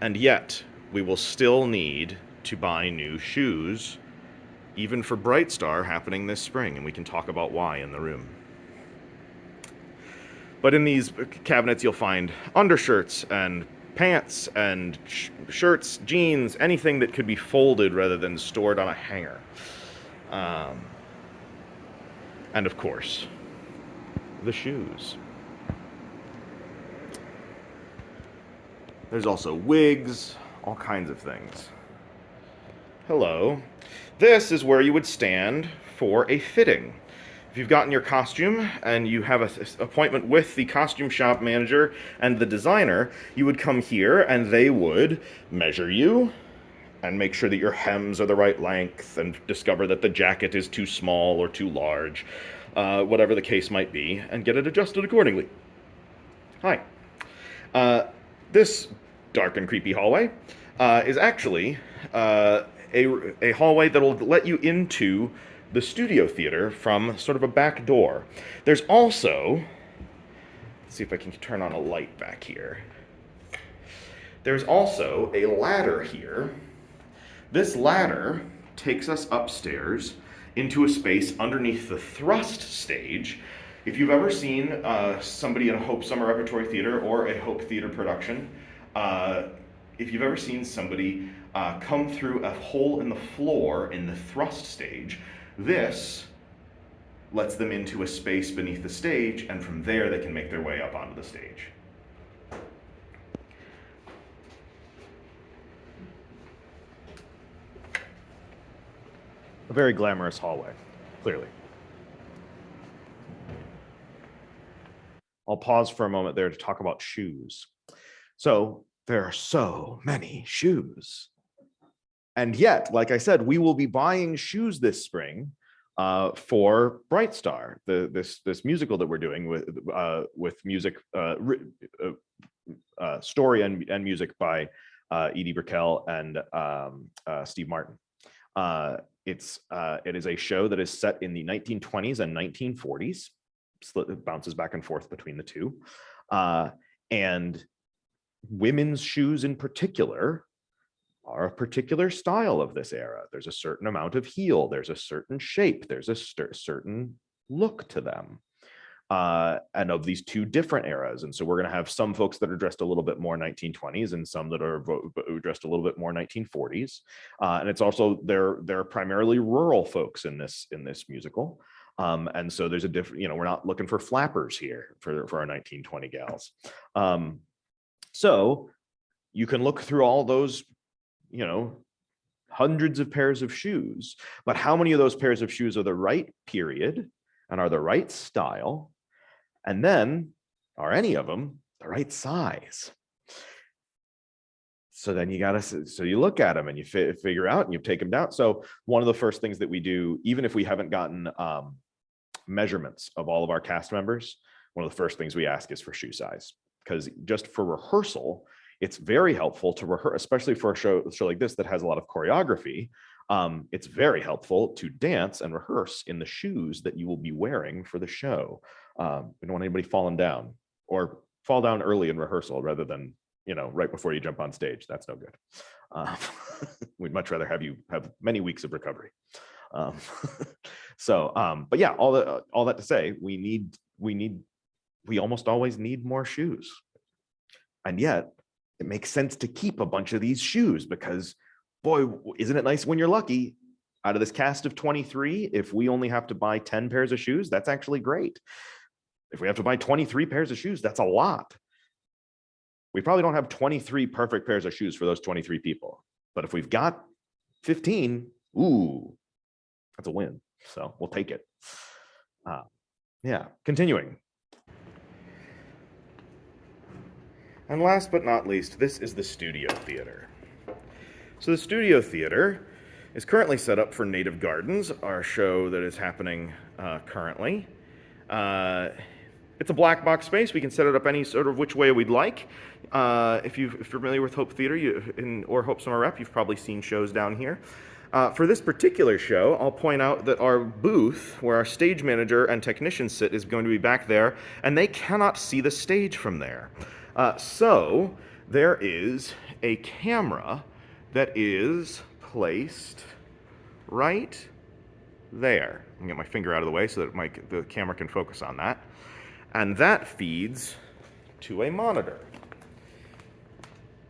And yet, we will still need to buy new shoes, even for Bright Star happening this spring, and we can talk about why in the room. But in these cabinets, you'll find undershirts and pants and shirts, jeans, anything that could be folded rather than stored on a hanger. And of course, the shoes. There's also wigs, all kinds of things. Hello. This is where you would stand for a fitting. If you've gotten your costume and you have an appointment with the costume shop manager and the designer, you would come here and they would measure you and make sure that your hems are the right length and discover that the jacket is too small or too large, whatever the case might be, and get it adjusted accordingly. Hi. This dark and creepy hallway is actually a hallway that will let you into the studio theater from sort of a back door. There's also, let's see if I can turn on a light back here. There's also a ladder here. This ladder takes us upstairs into a space underneath the thrust stage. If you've ever seen somebody in a Hope Summer Repertory Theater or a Hope Theater production, if you've ever seen somebody come through a hole in the floor in the thrust stage, this lets them into a space beneath the stage, and from there they can make their way up onto the stage. A very glamorous hallway, clearly. I'll pause for a moment there to talk about shoes. So there are so many shoes. And yet, like I said, we will be buying shoes this spring for Bright Star, this musical that we're doing with music, story and music by Edie Brickell and Steve Martin. It is a show that is set in the 1920s and 1940s. It bounces back and forth between the two. And women's shoes in particular are a particular style of this era. There's a certain amount of heel, there's a certain shape, there's a certain look to them. And of these two different eras. And so we're going to have some folks that are dressed a little bit more 1920s and some that are dressed a little bit more 1940s. And it's also, they're primarily rural folks in this musical. And so there's a different, we're not looking for flappers here for our 1920 gals. So you can look through all those, hundreds of pairs of shoes, but how many of those pairs of shoes are the right period and are the right style? And then are any of them the right size? So then you look at them and you figure out and you take them down. So one of the first things that we do, even if we haven't gotten measurements of all of our cast members, one of the first things we ask is for shoe size, because just for rehearsal, it's very helpful to rehearse, especially for a show like this that has a lot of choreography. It's very helpful to dance and rehearse in the shoes that you will be wearing for the show. We don't want anybody falling down or fall down early in rehearsal rather than, right before you jump on stage. That's no good. We'd much rather have you have many weeks of recovery. But yeah, all that to say, we almost always need more shoes. And yet it makes sense to keep a bunch of these shoes because, boy, isn't it nice when you're lucky? Out of this cast of 23, if we only have to buy 10 pairs of shoes, that's actually great. If we have to buy 23 pairs of shoes, that's a lot. We probably don't have 23 perfect pairs of shoes for those 23 people. But if we've got 15, ooh, that's a win. So we'll take it. Yeah, continuing. And last but not least, this is the Studio Theater. So the Studio Theater is currently set up for Native Gardens, our show that is happening currently. It's a black box space. We can set it up any sort of which way we'd like. If you're familiar with Hope Theater or Hope Summer Rep, you've probably seen shows down here. For this particular show, I'll point out that our booth, where our stage manager and technicians sit, is going to be back there, and they cannot see the stage from there. So there is a camera that is placed right there. I'm gonna get my finger out of the way so that the camera can focus on that. And that feeds to a monitor.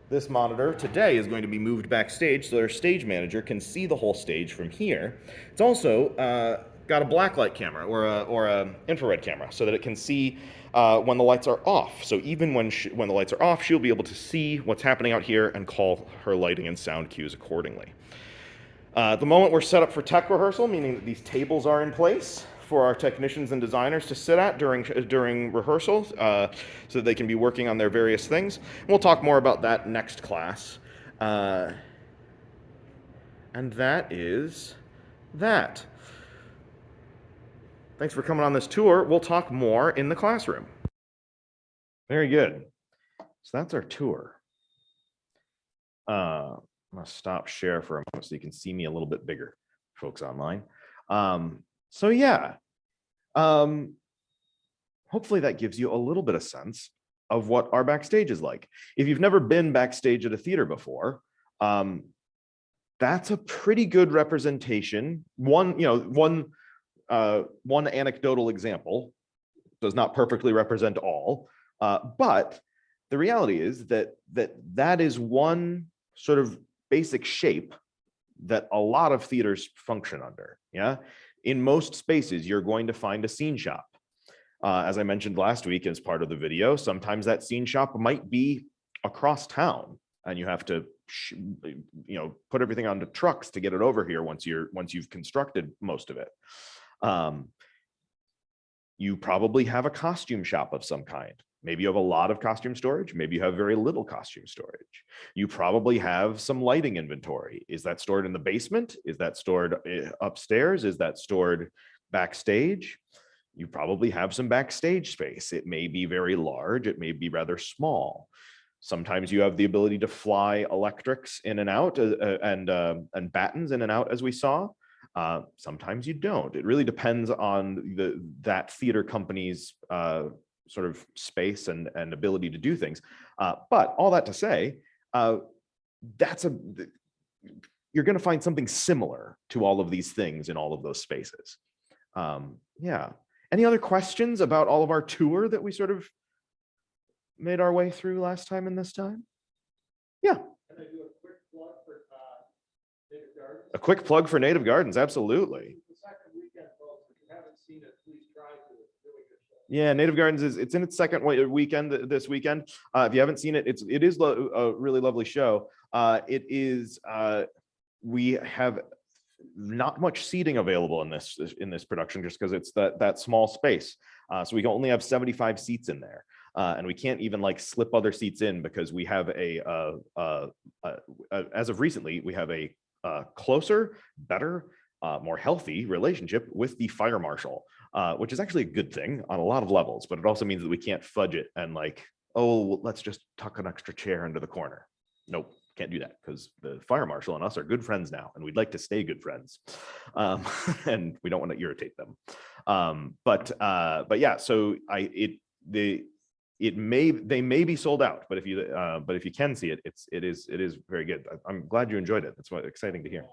This monitor today is going to be moved backstage so that our stage manager can see the whole stage from here. It's also got a blacklight camera or a infrared camera so that it can see when the lights are off. So even when the lights are off, she'll be able to see what's happening out here and call her lighting and sound cues accordingly. At the moment, we're set up for tech rehearsal, meaning that these tables are in place for our technicians and designers to sit at during rehearsals so that they can be working on their various things. And we'll talk more about that next class. And that is that. Thanks for coming on this tour. We'll talk more in the classroom. Very good. So that's our tour. I'm going to stop share for a moment so you can see me a little bit bigger, folks online. So yeah, hopefully that gives you a little bit of sense of what our backstage is like. If you've never been backstage at a theater before, that's a pretty good representation. One anecdotal example does not perfectly represent all, but the reality is that is one sort of basic shape that a lot of theaters function under. Yeah, in most spaces, you're going to find a scene shop. As I mentioned last week as part of the video, sometimes that scene shop might be across town, and you have to put everything onto trucks to get it over here once you've constructed most of it. You probably have a costume shop of some kind. Maybe you have a lot of costume storage. Maybe you have very little costume storage. You probably have some lighting inventory. Is that stored in the basement? Is that stored upstairs? Is that stored backstage? You probably have some backstage space. It may be very large. It may be rather small. Sometimes you have the ability to fly electrics in and out and battens in and out, as we saw. Sometimes you don't. It really depends on that theater company's sort of space and ability to do things. But all that to say, you're going to find something similar to all of these things in all of those spaces. Yeah. Any other questions about all of our tour that we sort of made our way through last time and this time? Yeah. Can I do a quick plug for Native Gardens? A quick plug for Native Gardens, absolutely. The second weekend, folks, if you haven't seen it, please try to. It's really good show. Yeah, Native Gardens it's in its second weekend this weekend. If you haven't seen it, it is a really lovely show. We have not much seating available in this production just because it's that small space. So we can only have 75 seats in there. And we can't even like slip other seats in because we have as of recently, we have a closer, better, more healthy relationship with the fire marshal, which is actually a good thing on a lot of levels, but it also means that we can't fudge it and like, oh, let's just tuck an extra chair into the corner. Nope, can't do that because the fire marshal and us are good friends now, and we'd like to stay good friends, and we don't want to irritate them. But yeah, so they may be sold out, but if you can see it, it is very good. I'm glad you enjoyed it. That's what exciting to hear.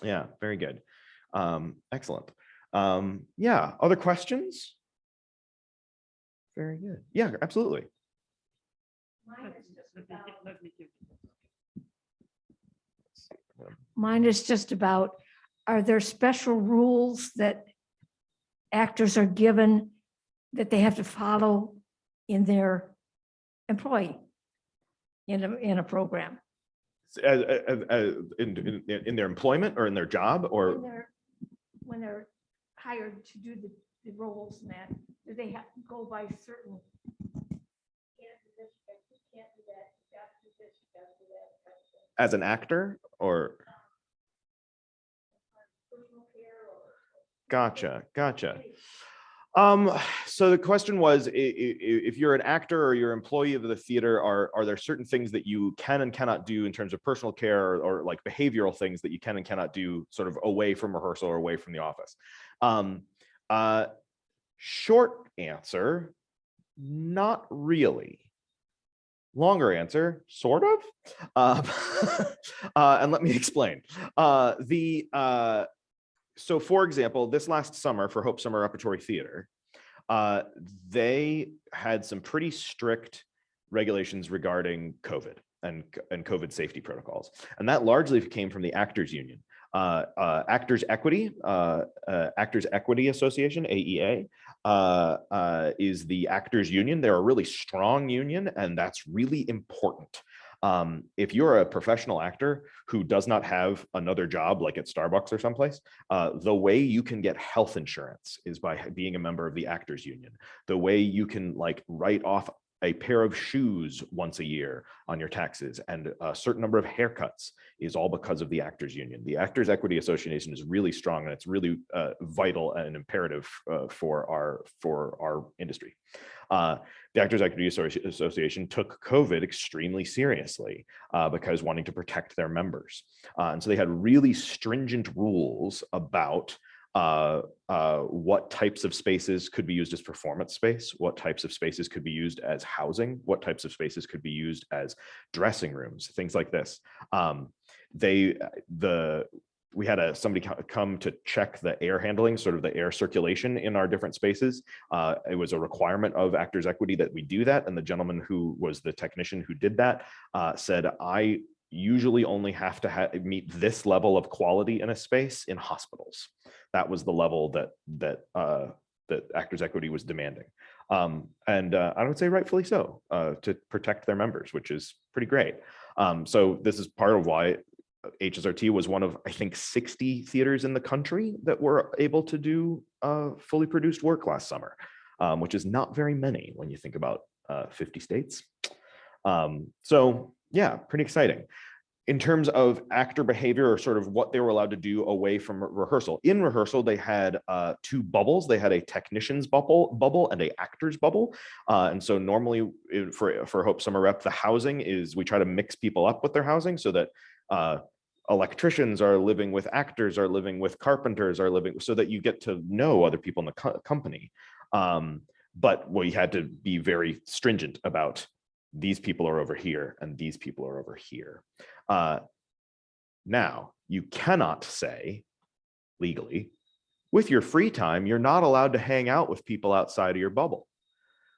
Yeah, very good. Excellent. Yeah, other questions? Very good. Yeah, absolutely. Mine is just about, are there special rules that actors are given that they have to follow in their employee in a program? In their employment or in their job, or when they're hired to do the roles and that, do they have to go by certain? Can't do this, can't do that, you got to do this, you got to do that kind of thing. as an actor, or Personal care or- gotcha. So the question was, if you're an actor or you're an employee of the theater, are there certain things that you can and cannot do in terms of personal care or like behavioral things that you can and cannot do sort of away from rehearsal or away from the office? Short answer, not really. Longer answer, sort of. And let me explain. So for example, this last summer for Hope Summer Repertory Theater, they had some pretty strict regulations regarding COVID and COVID safety protocols. And that largely came from the Actors Union. Actors Equity Association, AEA, is the Actors Union. They're a really strong union, and that's really important. If you're a professional actor who does not have another job like at Starbucks or someplace, the way you can get health insurance is by being a member of the Actors Union. The way you can like write off a pair of shoes once a year on your taxes and a certain number of haircuts is all because of the Actors Union. The Actors Equity Association is really strong, and it's really vital and imperative for our industry. The Actors Equity Association took COVID extremely seriously because wanting to protect their members. And so they had really stringent rules about what types of spaces could be used as performance space, what types of spaces could be used as housing, what types of spaces could be used as dressing rooms, things like this. We had somebody come to check the air handling, sort of the air circulation in our different spaces. It was a requirement of Actors Equity that we do that. And the gentleman who was the technician who did that said, I usually only have to meet this level of quality in a space in hospitals. That was the level that Actors Equity was demanding. And I would say rightfully so, to protect their members, which is pretty great. So this is part of why HSRT was one of, I think, 60 theaters in the country that were able to do fully produced work last summer, which is not very many when you think about 50 states. So yeah, pretty exciting. In terms of actor behavior or sort of what they were allowed to do away from rehearsal. In rehearsal, they had 2 bubbles. They had a technician's bubble and a actor's bubble. And so normally for Hope Summer Rep, the housing is, we try to mix people up with their housing so that electricians are living with actors, are living with carpenters, are living, so that you get to know other people in the company. But we had to be very stringent about these people are over here and these people are over here. Now, you cannot say legally, with your free time, you're not allowed to hang out with people outside of your bubble.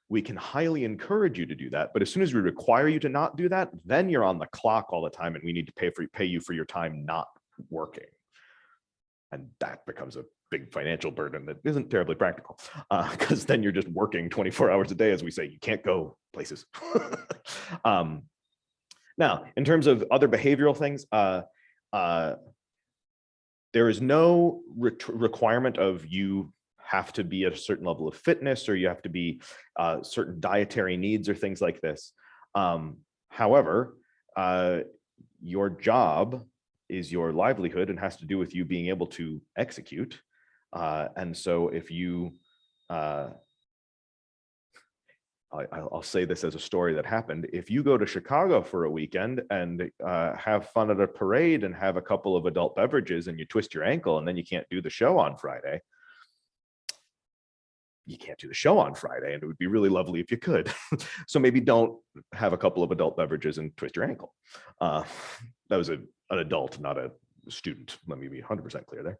We can highly encourage you to do that, but as soon as we require you to not do that, then you're on the clock all the time and we need to pay you for your time not working. And that becomes a big financial burden that isn't terribly practical, because then you're just working 24 hours a day. As we say, you can't go places. Now, in terms of other behavioral things, there is no requirement of you have to be at a certain level of fitness or you have to be certain dietary needs or things like this. However, your job is your livelihood and has to do with you being able to execute. And so if you, I'll say this as a story that happened. If you go to Chicago for a weekend and have fun at a parade and have a couple of adult beverages and you twist your ankle and then you can't do the show on Friday, you can't do the show on Friday, and it would be really lovely if you could. So maybe don't have a couple of adult beverages and twist your ankle. That was an adult, not a student. Let me be 100% clear there.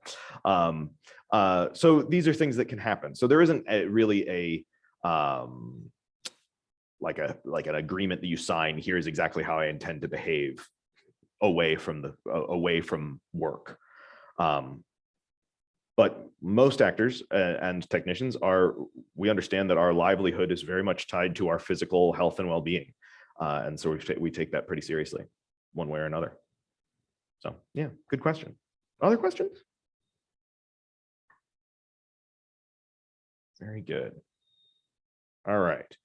So these are things that can happen. So there isn't really like an agreement that you sign. Here's exactly how I intend to behave away from work. But most actors and technicians we understand that our livelihood is very much tied to our physical health and well-being. And so we take that pretty seriously, one way or another. So yeah, good question. Other questions? Very good. All right.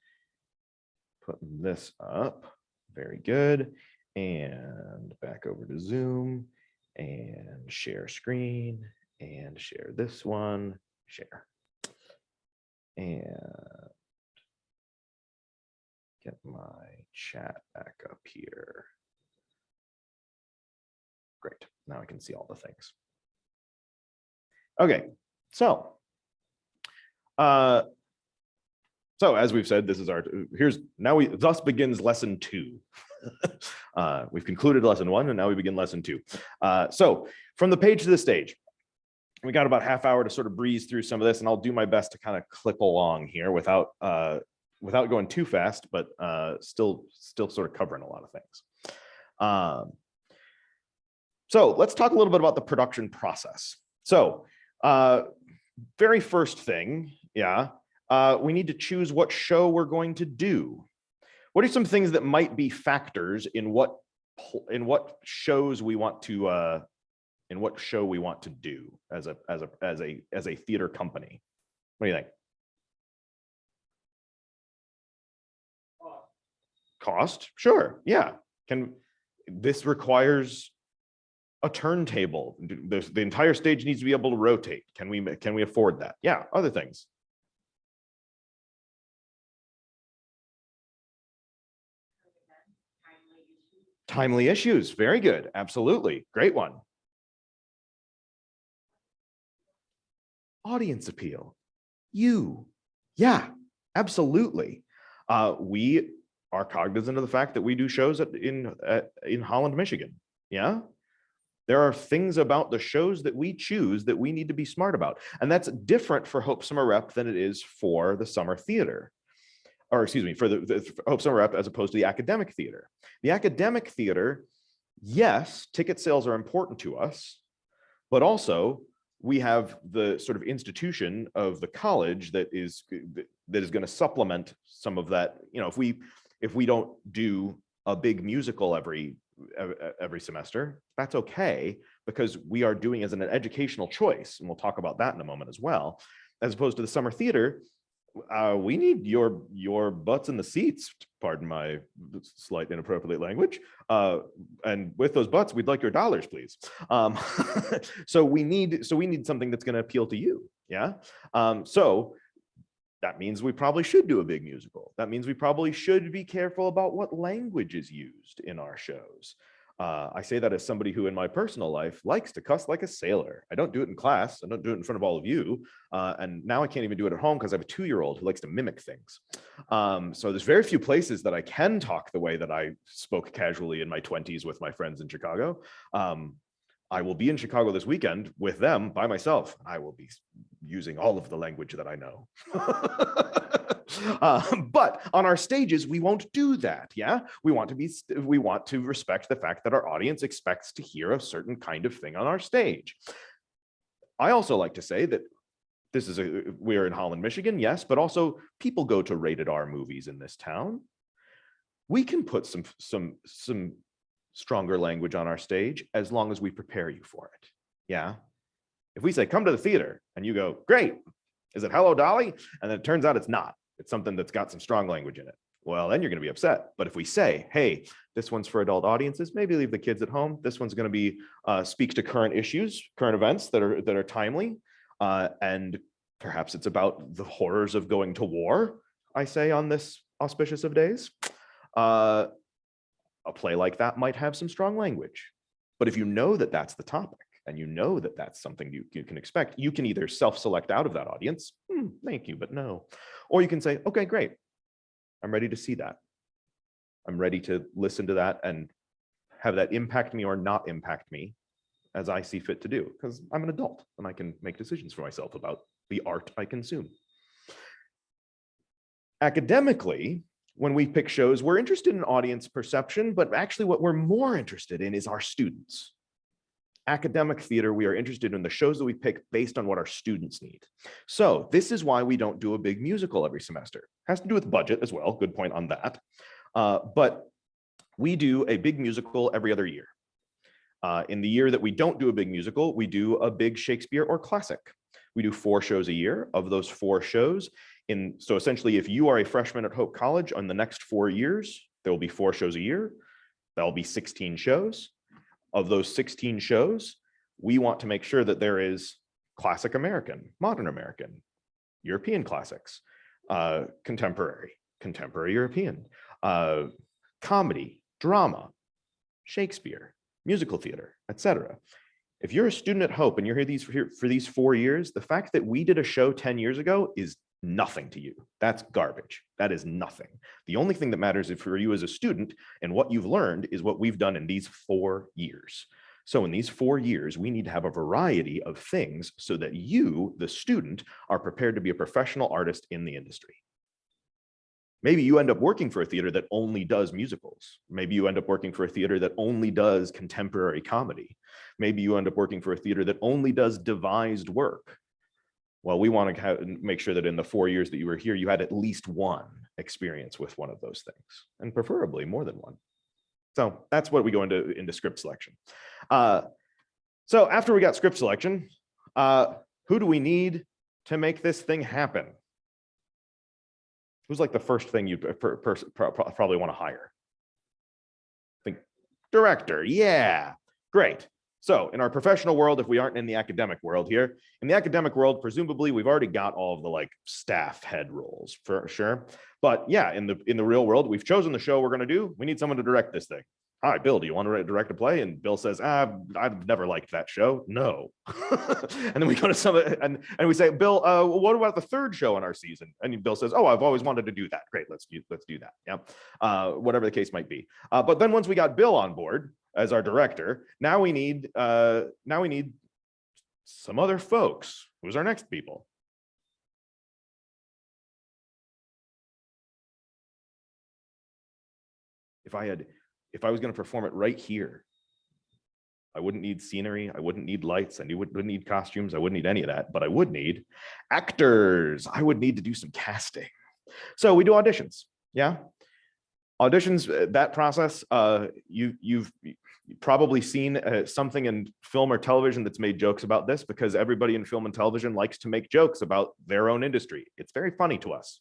Putting this up. Very good. And back over to Zoom and share screen. And share this one, share. And get my chat back up here. Great, now I can see all the things. Okay, so as we've said, this is thus begins lesson 2. We've concluded lesson 1 and now we begin lesson 2. So from the page to the stage, we got about half hour to sort of breeze through some of this, and I'll do my best to kind of clip along here without going too fast, but still sort of covering a lot of things. So let's talk a little bit about the production process. So very first thing, we need to choose what show we're going to do. What are some things that might be factors in what shows we want to in what show we want to do as a theater company? What do you think? Cost? Sure. Yeah. This requires a turntable. The entire stage needs to be able to rotate. Can we afford that? Yeah. Other things. Timely issues. Very good. Absolutely. Great one. Audience appeal. Yeah, absolutely. We are cognizant of the fact that we do shows in Holland, Michigan. Yeah, there are things about the shows that we choose that we need to be smart about, and that's different for Hope Summer Rep than it is for the summer theater, or excuse me, for the Hope Summer Rep as opposed to the academic theater. The academic theater, yes, ticket sales are important to us, but also we have the sort of institution of the college that is going to supplement some of that. You know, if we don't do a big musical every semester, that's okay, because we are doing as an educational choice, and we'll talk about that in a moment as well, as opposed to the summer theater. We need your butts in the seats, pardon my slight inappropriate language. And with those butts, we'd like your dollars, please. So we need something that's going to appeal to you. Yeah. So that means we probably should do a big musical. That means we probably should be careful about what language is used in our shows. I say that as somebody who in my personal life likes to cuss like a sailor. I don't do it in class. I don't do it in front of all of you. And now I can't even do it at home because I have a 2-year-old who likes to mimic things. So there's very few places that I can talk the way that I spoke casually in my 20s with my friends in Chicago. I will be in Chicago this weekend with them by myself. I will be using all of the language that I know. But on our stages, we won't do that. Yeah, we want to respect the fact that our audience expects to hear a certain kind of thing on our stage. I also like to say that we're in Holland, Michigan, yes, but also people go to rated R movies in this town. We can put some stronger language on our stage as long as we prepare you for it. Yeah. If we say, come to the theater, and you go, great, is it Hello Dolly? And then it turns out it's not. It's something that's got some strong language in it. Well, then you're going to be upset. But if we say, hey, this one's for adult audiences, maybe leave the kids at home. This one's going to be speak to current issues, current events that are timely. And perhaps it's about the horrors of going to war, I say on this auspicious of days. A play like that might have some strong language. But if you know that that's the topic, and you know that that's something you can expect, you can either self-select out of that audience, thank you, but no. Or you can say, okay, great. I'm ready to see that. I'm ready to listen to that and have that impact me or not impact me as I see fit to do, because I'm an adult and I can make decisions for myself about the art I consume. Academically, when we pick shows, we're interested in audience perception, but actually what we're more interested in is our students. Academic theater, we are interested in the shows that we pick based on what our students need. So this is why we don't do a big musical every semester. Has to do with budget as well, good point on that. But we do a big musical every other year. In the year that we don't do a big musical, we do a big Shakespeare or classic. We do 4 shows a year. Of those 4 shows, so essentially, if you are a freshman at Hope College, on the next 4 years, there will be 4 shows a year. That'll be 16 shows. Of those 16 shows, we want to make sure that there is classic American, modern American, European classics, contemporary European, comedy, drama, Shakespeare, musical theater, etc. If you're a student at Hope and you're here for these 4 years, the fact that we did a show 10 years ago is nothing to you. That's garbage. That is nothing. The only thing that matters for you as a student and what you've learned is what we've done in these 4 years. So in these 4 years, we need to have a variety of things so that you, the student, are prepared to be a professional artist in the industry. Maybe you end up working for a theater that only does musicals. Maybe you end up working for a theater that only does contemporary comedy. Maybe you end up working for a theater that only does devised work. Well, we want to make sure that in the 4 years that you were here, you had at least one experience with one of those things, and preferably more than one. So that's what we go into script selection. So after we got script selection, who do we need to make this thing happen? Who's like the first thing you probably want to hire? Think director. Yeah, great. So in our professional world, if we aren't in the academic world here, in the academic world, presumably we've already got all of the like staff head roles for sure. But yeah, in the real world, we've chosen the show we're going to do. We need someone to direct this thing. Hi, Bill, do you want to direct a play? And Bill says, I've never liked that show. No. And then we go to and we say, Bill, what about the 3rd show in our season? And Bill says, oh, I've always wanted to do that. Great, let's do that. Yeah, whatever the case might be. But then once we got Bill on board as our director, now we need some other folks. Who's our next people? If I was going to perform it right here, I wouldn't need scenery. I wouldn't need lights. I wouldn't need costumes. I wouldn't need any of that, but I would need actors. I would need to do some casting. So we do auditions. Yeah. Auditions, that process, you've probably seen something in film or television that's made jokes about this, because everybody in film and television likes to make jokes about their own industry. It's very funny to us.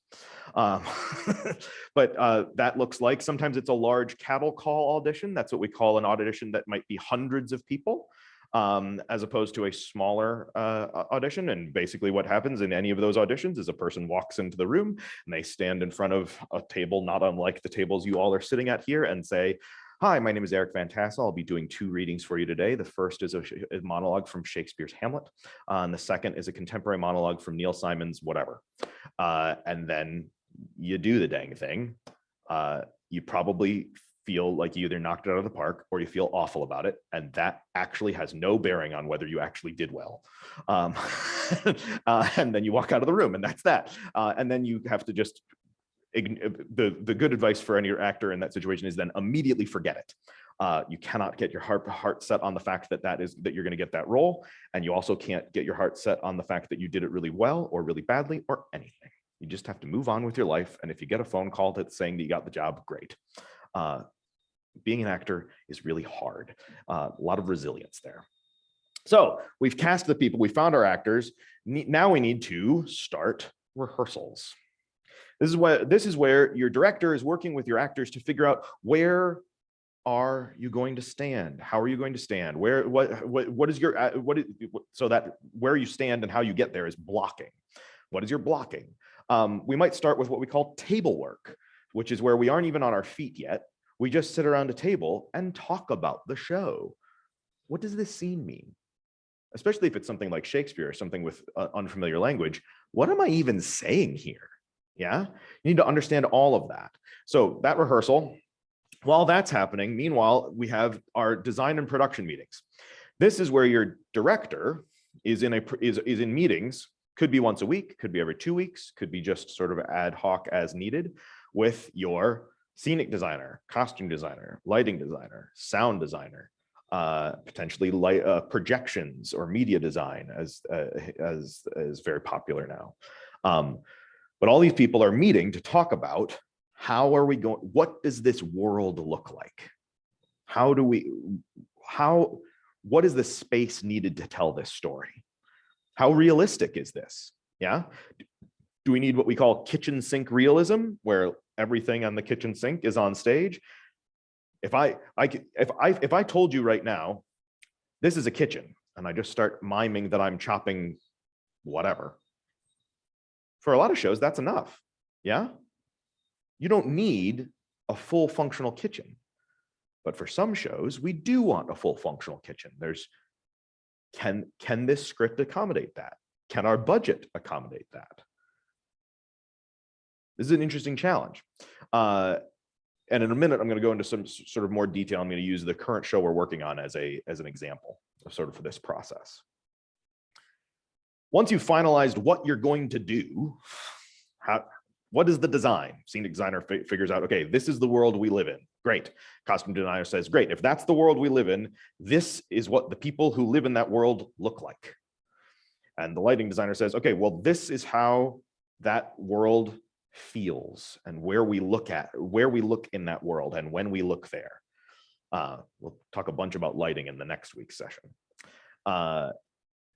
But that looks like, sometimes it's a large cattle call audition. That's what we call an audition that might be hundreds of people, as opposed to a smaller audition. And basically what happens in any of those auditions is a person walks into the room and they stand in front of a table, not unlike the tables you all are sitting at here, and say, "Hi, my name is Eric Van Tassel. I'll be doing 2 readings for you today. The first is a monologue from Shakespeare's Hamlet, and the second is a contemporary monologue from Neil Simon's whatever." And then you do the dang thing. You probably feel like you either knocked it out of the park or you feel awful about it. And that actually has no bearing on whether you actually did well. And then you walk out of the room, and that's that. And then you have to just, the good advice for any actor in that situation is then immediately forget it. You cannot get your heart set on the fact that you're going to get that role. And you also can't get your heart set on the fact that you did it really well or really badly or anything. You just have to move on with your life. And if you get a phone call that's saying that you got the job, great. Being an actor is really hard. A lot of resilience there. So we've cast the people, we found our actors. Now we need to start rehearsals. This is where your director is working with your actors to figure out, where are you going to stand? How are you going to stand? So that where you stand and how you get there is blocking. What is your blocking? We might start with what we call table work, which is where we aren't even on our feet yet. We just sit around a table and talk about the show. What does this scene mean? Especially if it's something like Shakespeare or something with unfamiliar language. What am I even saying here? Yeah, you need to understand all of that. So that rehearsal, while that's happening, meanwhile, we have our design and production meetings. This is where your director is in meetings, could be once a week, could be every 2 weeks, could be just sort of ad hoc as needed, with your scenic designer, costume designer, lighting designer, sound designer, potentially projections or media design as very popular now. But all these people are meeting to talk about, how are we going, what does this world look like? What is the space needed to tell this story? How realistic is this? Yeah. Do we need what we call kitchen sink realism, where everything on the kitchen sink is on stage? If I told you right now, this is a kitchen, and I just start miming that I'm chopping whatever, for a lot of shows, that's enough. Yeah. You don't need a full functional kitchen. But for some shows, we do want a full functional kitchen. Can this script accommodate that? Can our budget accommodate that? This is an interesting challenge. And in a minute, I'm going to go into some sort of more detail. I'm going to use the current show we're working on as an example of sort of for this process. Once you've finalized what you're going to do, what is the design? Scenic designer figures out, okay, this is the world we live in. Great. Costume designer says, great, if that's the world we live in, this is what the people who live in that world look like. And the lighting designer says, okay, well, this is how that world feels, and where we look in that world and when we look there. We'll talk a bunch about lighting in the next week's session.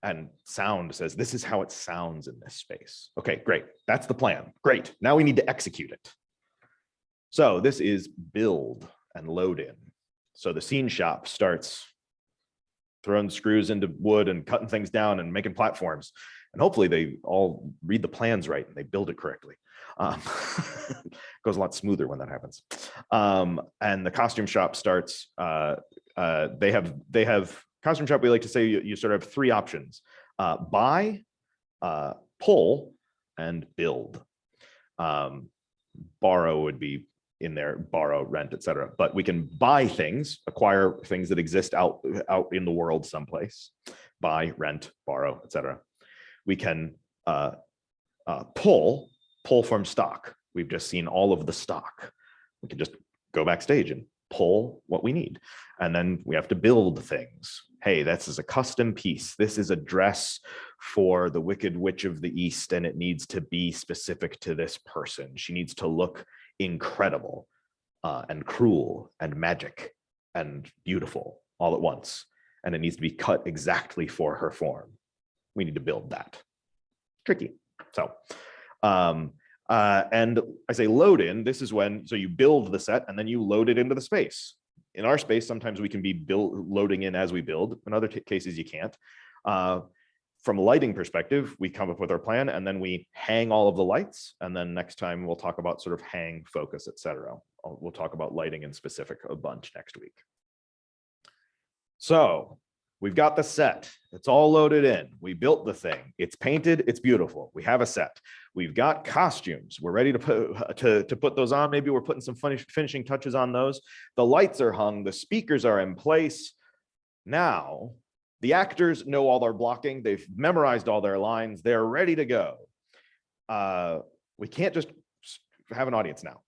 And sound says, this is how it sounds in this space. Okay, great. That's the plan. Great. Now we need to execute it. So this is build and load in. So the scene shop starts throwing screws into wood and cutting things down and making platforms. And hopefully they all read the plans right and they build it correctly. It goes a lot smoother when that happens. And the costume shop starts, they have costume shop, we like to say you sort of have 3 options: buy, pull, and build. Borrow would be in there, borrow, rent, etc. But we can buy things, acquire things that exist out in the world someplace. Buy, rent, borrow, etc. We can pull from stock. We've just seen all of the stock. We can just go backstage and pull what we need. And then we have to build things. Hey, this is a custom piece. This is a dress for the Wicked Witch of the East, and it needs to be specific to this person. She needs to look incredible. and cruel and magic and beautiful all at once. And it needs to be cut exactly for her form. We need to build that. Tricky. So, and I say load in, this is when, so you build the set and then you load it into the space. In our space, sometimes we can be loading in as we build. In other cases, you can't. From a lighting perspective, we come up with our plan and then we hang all of the lights. And then next time we'll talk about sort of hang, focus, etc. We'll talk about lighting in specific a bunch next week. So we've got the set. It's all loaded in. We built the thing. It's painted. It's beautiful. We have a set. We've got costumes. We're ready to put those on. Maybe we're putting some finishing touches on those. The lights are hung. The speakers are in place. Now, the actors know all their blocking. They've memorized all their lines. They're ready to go. We can't just have an audience now.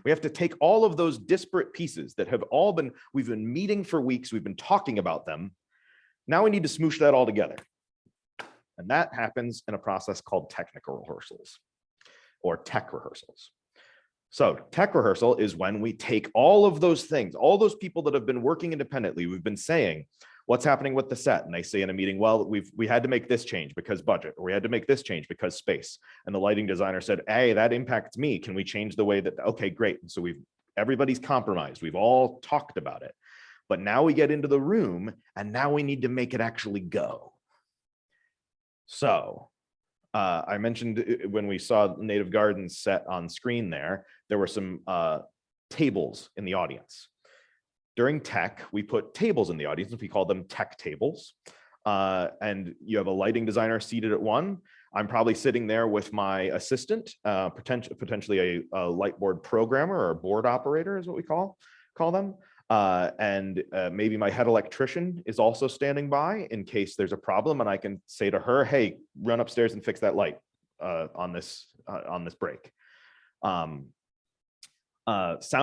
We have to take all of those disparate pieces that have all been, we've been meeting for weeks. We've been talking about them. Now we need to smoosh that all together. And that happens in a process called technical rehearsals or tech rehearsals. So tech rehearsal is when we take all of those things, all those people that have been working independently, we've been saying, what's happening with the set? And they say in a meeting, well, we had to make this change because budget, or we had to make this change because space. And the lighting designer said, hey, that impacts me. Can we change the way that, okay, great. And so everybody's compromised. We've all talked about it. But now we get into the room and now we need to make it actually go. So I mentioned when we saw Native Gardens set on screen there were some tables in the audience. During tech, we put tables in the audience, and we call them tech tables. And you have a lighting designer seated at one. I'm probably sitting there with my assistant, potentially a light board programmer or a board operator is what we call them. And maybe my head electrician is also standing by in case there's a problem, and I can say to her, hey, run upstairs and fix that light on this break. Sound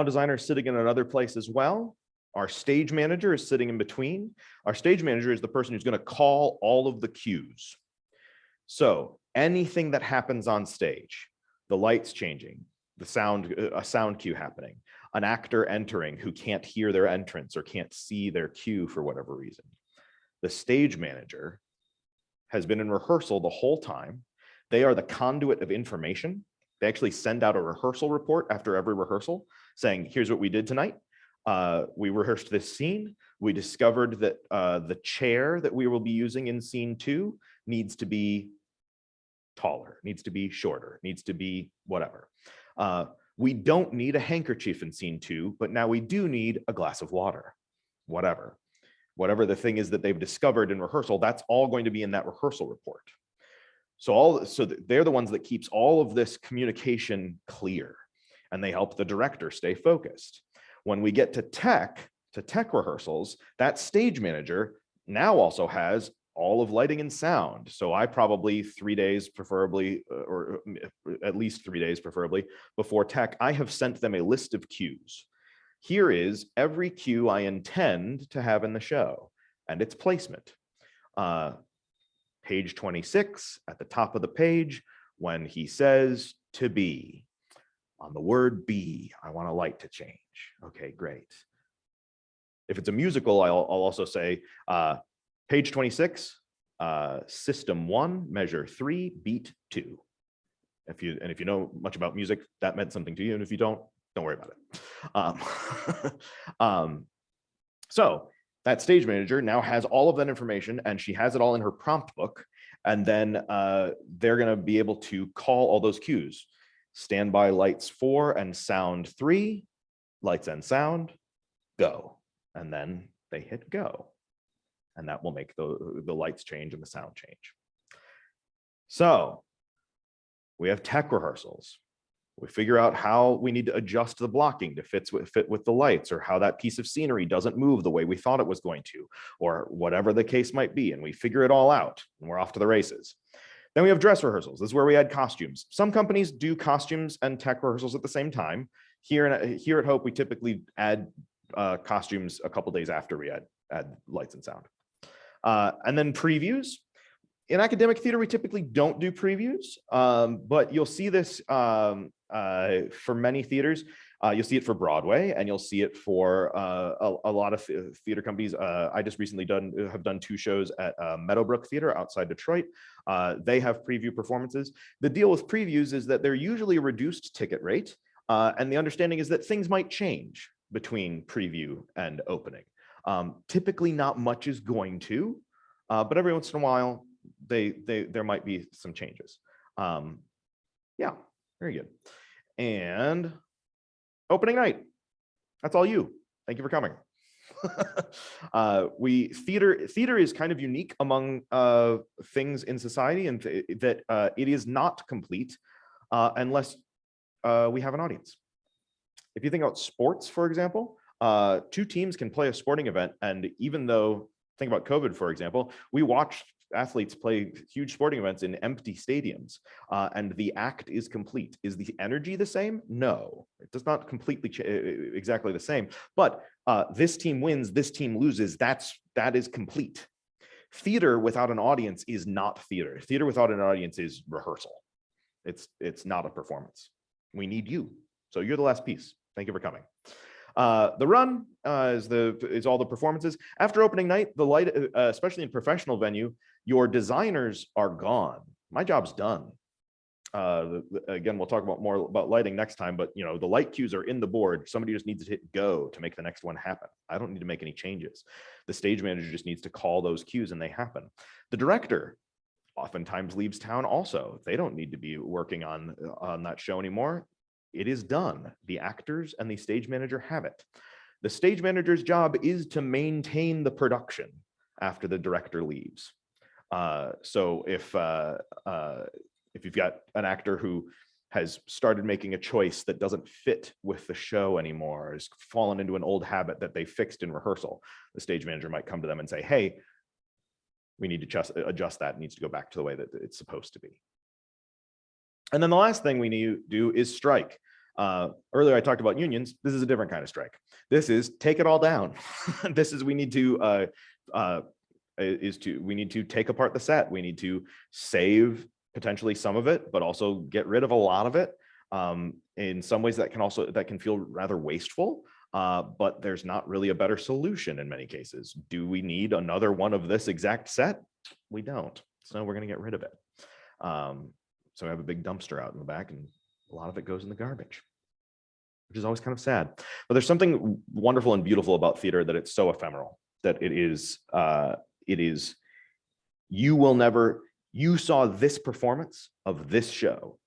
designer is sitting in another place as well. Our stage manager is sitting in between. Our stage manager is the person who's going to call all of the cues. So anything that happens on stage, the lights changing, a sound cue happening, an actor entering who can't hear their entrance or can't see their cue for whatever reason. The stage manager has been in rehearsal the whole time. They are the conduit of information. They actually send out a rehearsal report after every rehearsal saying, here's what we did tonight. We rehearsed this scene. We discovered that the chair that we will be using in scene 2 needs to be taller, needs to be shorter, needs to be whatever. We don't need a handkerchief in scene 2, but now we do need a glass of water, whatever the thing is that they've discovered in rehearsal, that's all going to be in that rehearsal report. So they're the ones that keeps all of this communication clear, and they help the director stay focused. When we get to tech rehearsals, that stage manager now also has all of lighting and sound. So I probably 3 days preferably, or at least 3 days preferably, before tech, I have sent them a list of cues. Here is every cue I intend to have in the show and its placement. Page 26, at the top of the page, when he says to be, on the word be, I want a light to change. Okay, great. If it's a musical, I'll also say, page 26, system 1, measure 3, beat 2. If you know much about music, that meant something to you, and if you don't worry about it. So that stage manager now has all of that information, and she has it all in her prompt book, and then they're going to be able to call all those cues. Standby lights 4 and sound 3, lights and sound, go. And then they hit go. And that will make the lights change and the sound change. So we have tech rehearsals. We figure out how we need to adjust the blocking to fit with the lights, or how that piece of scenery doesn't move the way we thought it was going to, or whatever the case might be. And we figure it all out, and we're off to the races. Then we have dress rehearsals. This is where we add costumes. Some companies do costumes and tech rehearsals at the same time. Here at Hope, we typically add costumes a couple days after we add lights and sound. And then previews. In academic theater, we typically don't do previews, but you'll see this for many theaters. You'll see it for Broadway, and you'll see it for a lot of theater companies. I just recently have done 2 shows at Meadowbrook Theater outside Detroit. They have preview performances. The deal with previews is that they're usually a reduced ticket rate, and the understanding is that things might change between preview and opening. Typically, not much is going to, but every once in a while, there might be some changes. Yeah, very good. And opening night, that's all you. Thank you for coming. Theater is kind of unique among things in society, and that it is not complete unless we have an audience. If you think about sports, for example, 2 teams can play a sporting event, and even though, think about COVID, for example, we watched athletes play huge sporting events in empty stadiums, and the act is complete. Is the energy the same? No, it does not completely exactly the same, but this team wins, this team loses, that is complete. Theater without an audience is not theater. Theater without an audience is rehearsal. It's not a performance. We need you. So you're the last piece. Thank you for coming. The run is all the performances. After opening night, the light, especially in professional venue, your designers are gone. My job's done. Again, we'll talk more about lighting next time, but the light cues are in the board. Somebody just needs to hit go to make the next one happen. I don't need to make any changes. The stage manager just needs to call those cues and they happen. The director oftentimes leaves town also. They don't need to be working on that show anymore. It is done. The actors and the stage manager have it. The stage manager's job is to maintain the production after the director leaves. So if you've got an actor who has started making a choice that doesn't fit with the show anymore, has fallen into an old habit that they fixed in rehearsal, the stage manager might come to them and say, hey, we need to adjust that. It needs to go back to the way that it's supposed to be. And then the last thing we need to do is strike. Earlier I talked about unions. This is a different kind of strike. This is take it all down. This is we need to take apart the set. We need to save potentially some of it, but also get rid of a lot of it. In some ways that can feel rather wasteful, but there's not really a better solution in many cases. Do we need another one of this exact set? We don't. So we're going to get rid of it. So we have a big dumpster out in the back, and a lot of it goes in the garbage, which is always kind of sad. But there's something wonderful and beautiful about theater, that it's so ephemeral, that you saw this performance of this show,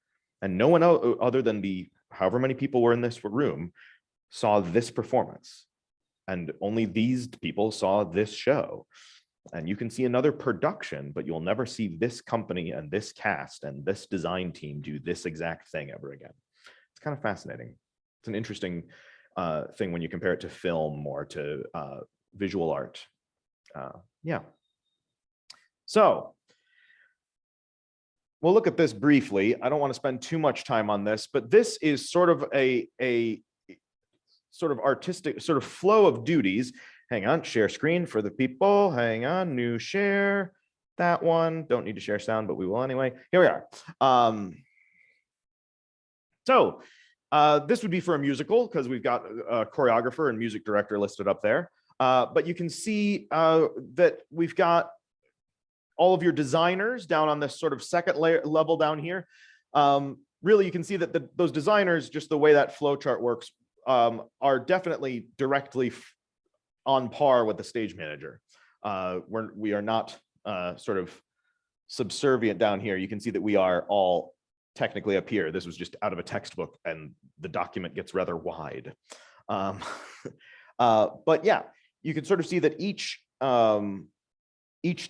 and no one else other than however many people were in this room saw this performance, and only these people saw this show. And you can see another production, but you'll never see this company and this cast and this design team do this exact thing ever again. It's kind of fascinating. It's an interesting thing when you compare it to film or to visual art. Yeah. So we'll look at this briefly. I don't want to spend too much time on this, but this is sort of a sort of artistic sort of flow of duties. Hang on, share screen for the people. Hang on, new share. That one, don't need to share sound, but we will anyway. Here we are. So this would be for a musical because we've got a choreographer and music director listed up there. But you can see that we've got all of your designers down on this sort of second level down here. Really, you can see that those designers, just the way that flow chart works, are definitely directly on par with the stage manager. We are not sort of subservient down here. You can see that we are all technically up here. This was just out of a textbook, and the document gets rather wide. But yeah, you can sort of see that each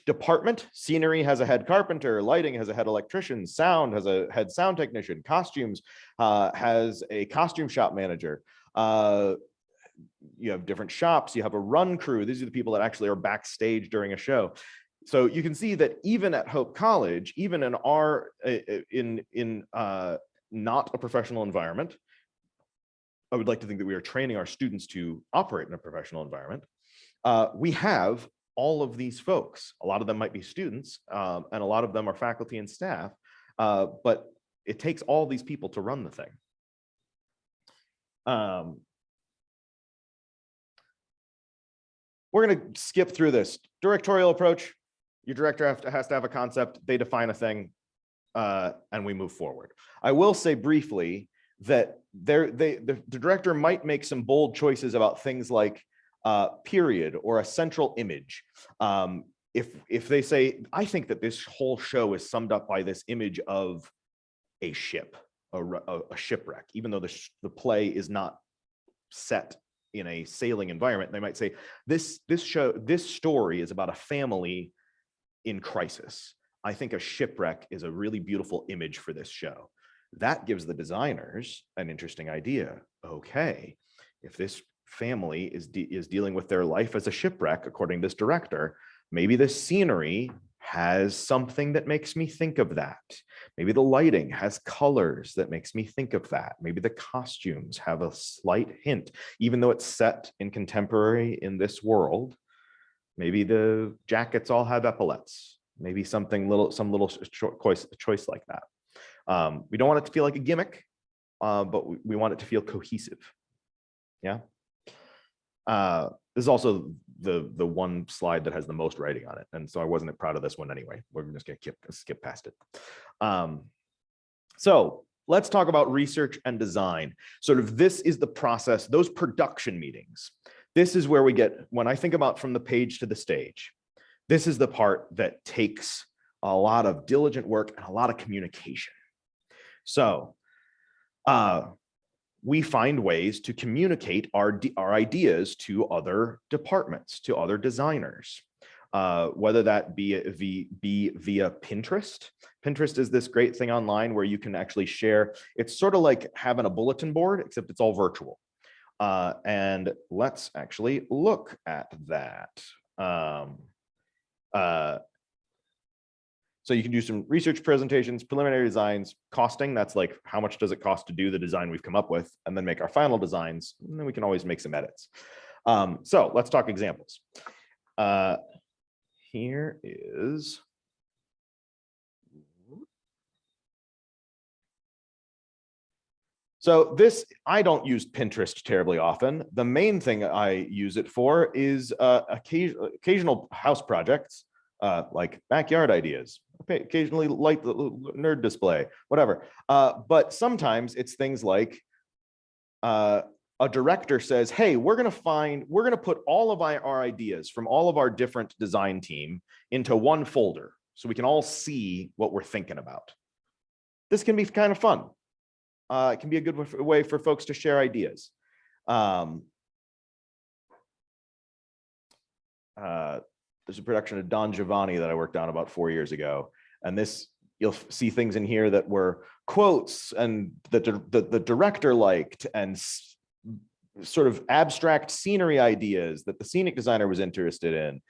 department, scenery has a head carpenter, lighting has a head electrician, sound has a head sound technician, costumes has a costume shop manager. You have different shops, you have a run crew. These are the people that actually are backstage during a show. So you can see that even at Hope College, even in our not a professional environment, I would like to think that we are training our students to operate in a professional environment. We have all of these folks. A lot of them might be students, and a lot of them are faculty and staff, but it takes all these people to run the thing. We're going to skip through this directorial approach. Your director has to have a concept. They define a thing, and we move forward. I will say briefly that the director might make some bold choices about things like period or a central image. If they say, I think that this whole show is summed up by this image of a ship, a shipwreck, even though the play is not set in a sailing environment, they might say this story is about a family in crisis. I think a shipwreck is a really beautiful image for this show. That gives the designers an interesting idea. Okay, if this family is dealing with their life as a shipwreck, according to this director, maybe the scenery has something that makes me think of that. Maybe the lighting has colors that makes me think of that. Maybe the costumes have a slight hint, even though it's set in contemporary in this world. Maybe the jackets all have epaulets. Maybe some little choice like that. We don't want it to feel like a gimmick, but we want it to feel cohesive. Yeah. This is also the one slide that has the most writing on it, and so I wasn't proud of this one anyway. We're just gonna skip past it. So let's talk about research and design. Sort of this is the process, those production meetings. This is where we get, when I think about from the page to the stage, this is the part that takes a lot of diligent work and a lot of communication. So we find ways to communicate our ideas to other departments, to other designers, whether that be via Pinterest. Pinterest is this great thing online where you can actually share. It's sort of like having a bulletin board, except it's all virtual. And let's actually look at that. So you can do some research presentations, preliminary designs, costing. That's like, how much does it cost to do the design we've come up with, and then make our final designs. And then we can always make some edits. So let's talk examples. Here is. So this, I don't use Pinterest terribly often. The main thing I use it for is occasional house projects, like backyard ideas, occasionally light the nerd display, whatever. But sometimes it's things like a director says, hey, we're gonna put all of our ideas from all of our different design team into one folder so we can all see what we're thinking about. This can be kind of fun. It can be a good way for folks to share ideas. There's a production of Don Giovanni that I worked on about 4 years ago. And this, you'll see things in here that were quotes and that the director liked, and sort of abstract scenery ideas that the scenic designer was interested in,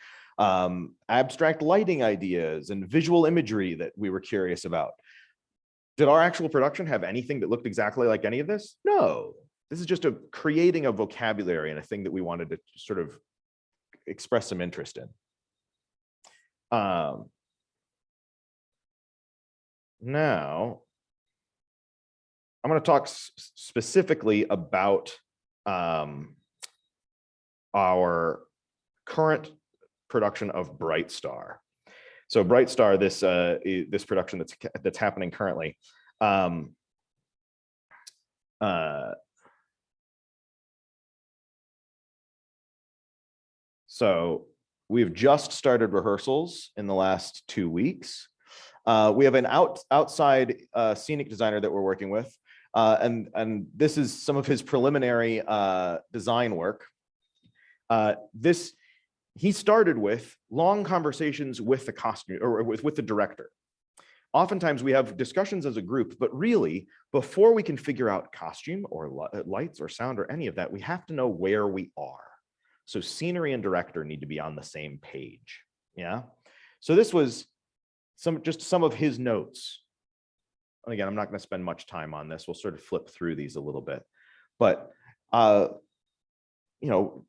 abstract lighting ideas and visual imagery that we were curious about. Did our actual production have anything that looked exactly like any of this? No. This is just creating a vocabulary and a thing that we wanted to sort of express some interest in. Now, I'm going to talk specifically about our current production of Bright Star. So Bright Star, this production that's happening currently. So we've just started rehearsals in the last 2 weeks. We have an outside scenic designer that we're working with, and this is some of his preliminary design work. He started with long conversations with the costume or with the director. Oftentimes we have discussions as a group, but really before we can figure out costume or lights or sound or any of that, we have to know where we are. So scenery and director need to be on the same page. Yeah. So this was just some of his notes. And again, I'm not going to spend much time on this. We'll sort of flip through these a little bit, but you know,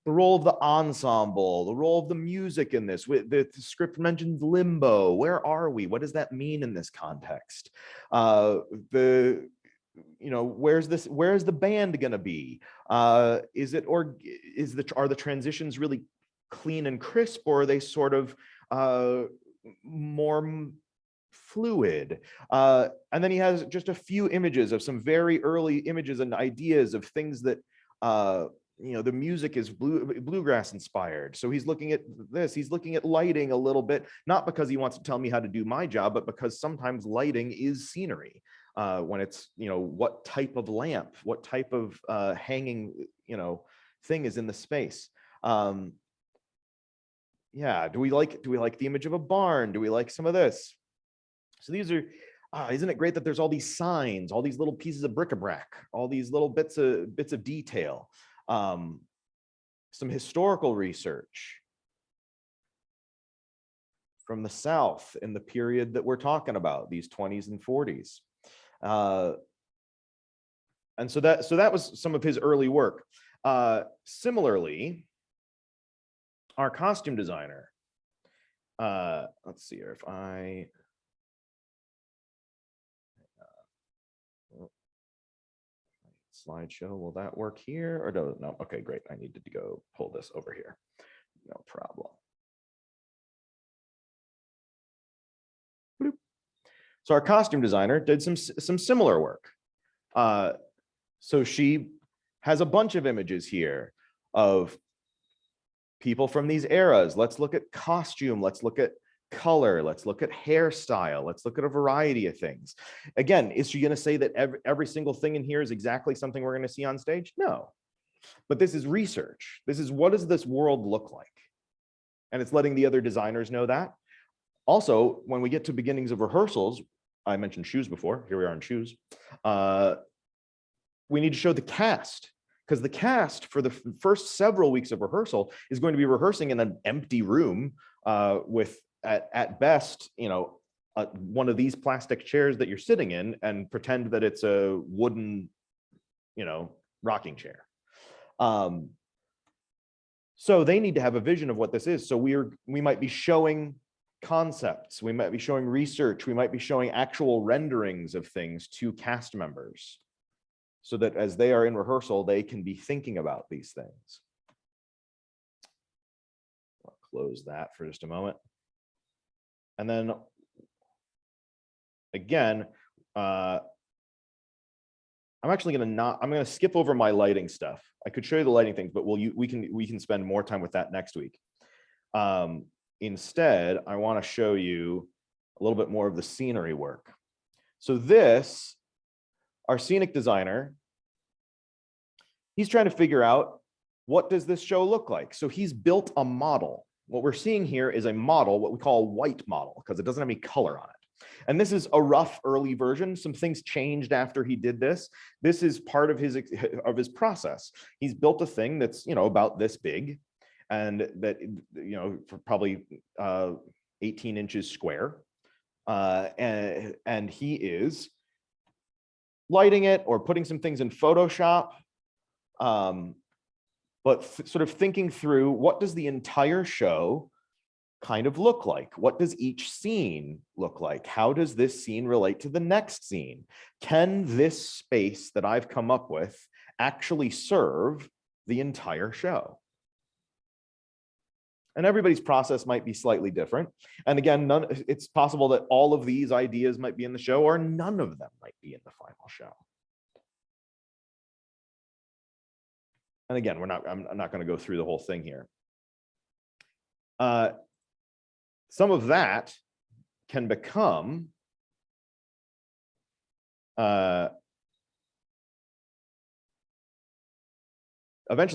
the role of the ensemble, the role of the music in this. The script mentions limbo. Where are we? What does that mean in this context? The where's the band going to be? Are the transitions really clean and crisp, or are they sort of more fluid? And then he has just a few images of some very early images and ideas of things that the music is bluegrass inspired. So he's looking at this, he's looking at lighting a little bit, not because he wants to tell me how to do my job, but because sometimes lighting is scenery. When it's, what type of lamp, what type of hanging, thing is in the space. Yeah, do we like the image of a barn? Do we like some of this? So these are, isn't it great that there's all these signs, all these little pieces of bric-a-brac, all these little bits of detail, some historical research from the South in the period that we're talking about, these 20s and 40s. And so that was some of his early work. Similarly, our costume designer, let's see here if I slideshow, will that work here or no? Okay, great. I needed to go pull this over here. No problem. Bloop. So our costume designer did some similar work. So she has a bunch of images here of people from these eras. Let's look at costume. Let's look at color. Let's look at hairstyle. Let's look at a variety of things. Again, is she going to say that every single thing in here is exactly something we're going to see on stage? No. But this is research. This is, what does this world look like? And it's letting the other designers know that. Also, when we get to beginnings of rehearsals, I mentioned shoes before. Here we are in shoes. We need to show the cast, because the cast for the first several weeks of rehearsal is going to be rehearsing in an empty room with at best, one of these plastic chairs that you're sitting in, and pretend that it's a wooden, rocking chair. So they need to have a vision of what this is. So we might be showing concepts, we might be showing research, we might be showing actual renderings of things to cast members, so that as they are in rehearsal, they can be thinking about these things. I'll close that for just a moment. And then again, I'm actually I'm going to skip over my lighting stuff. I could show you the lighting things, but we can spend more time with that next week. Instead, I want to show you a little bit more of the scenery work. So this, our scenic designer, he's trying to figure out, what does this show look like? So he's built a model. What we're seeing here is a model, what we call a white model, because it doesn't have any color on it. And this is a rough early version. Some things changed after he did this. This is part of his process. He's built a thing that's, about this big, and that, for probably 18 inches square. And he is lighting it or putting some things in Photoshop, but sort of thinking through, what does the entire show kind of look like? What does each scene look like? How does this scene relate to the next scene? Can this space that I've come up with actually serve the entire show? And everybody's process might be slightly different. And again, it's possible that all of these ideas might be in the show, or none of them might be in the final show. And again, I'm not going to go through the whole thing here. Some of that can become eventually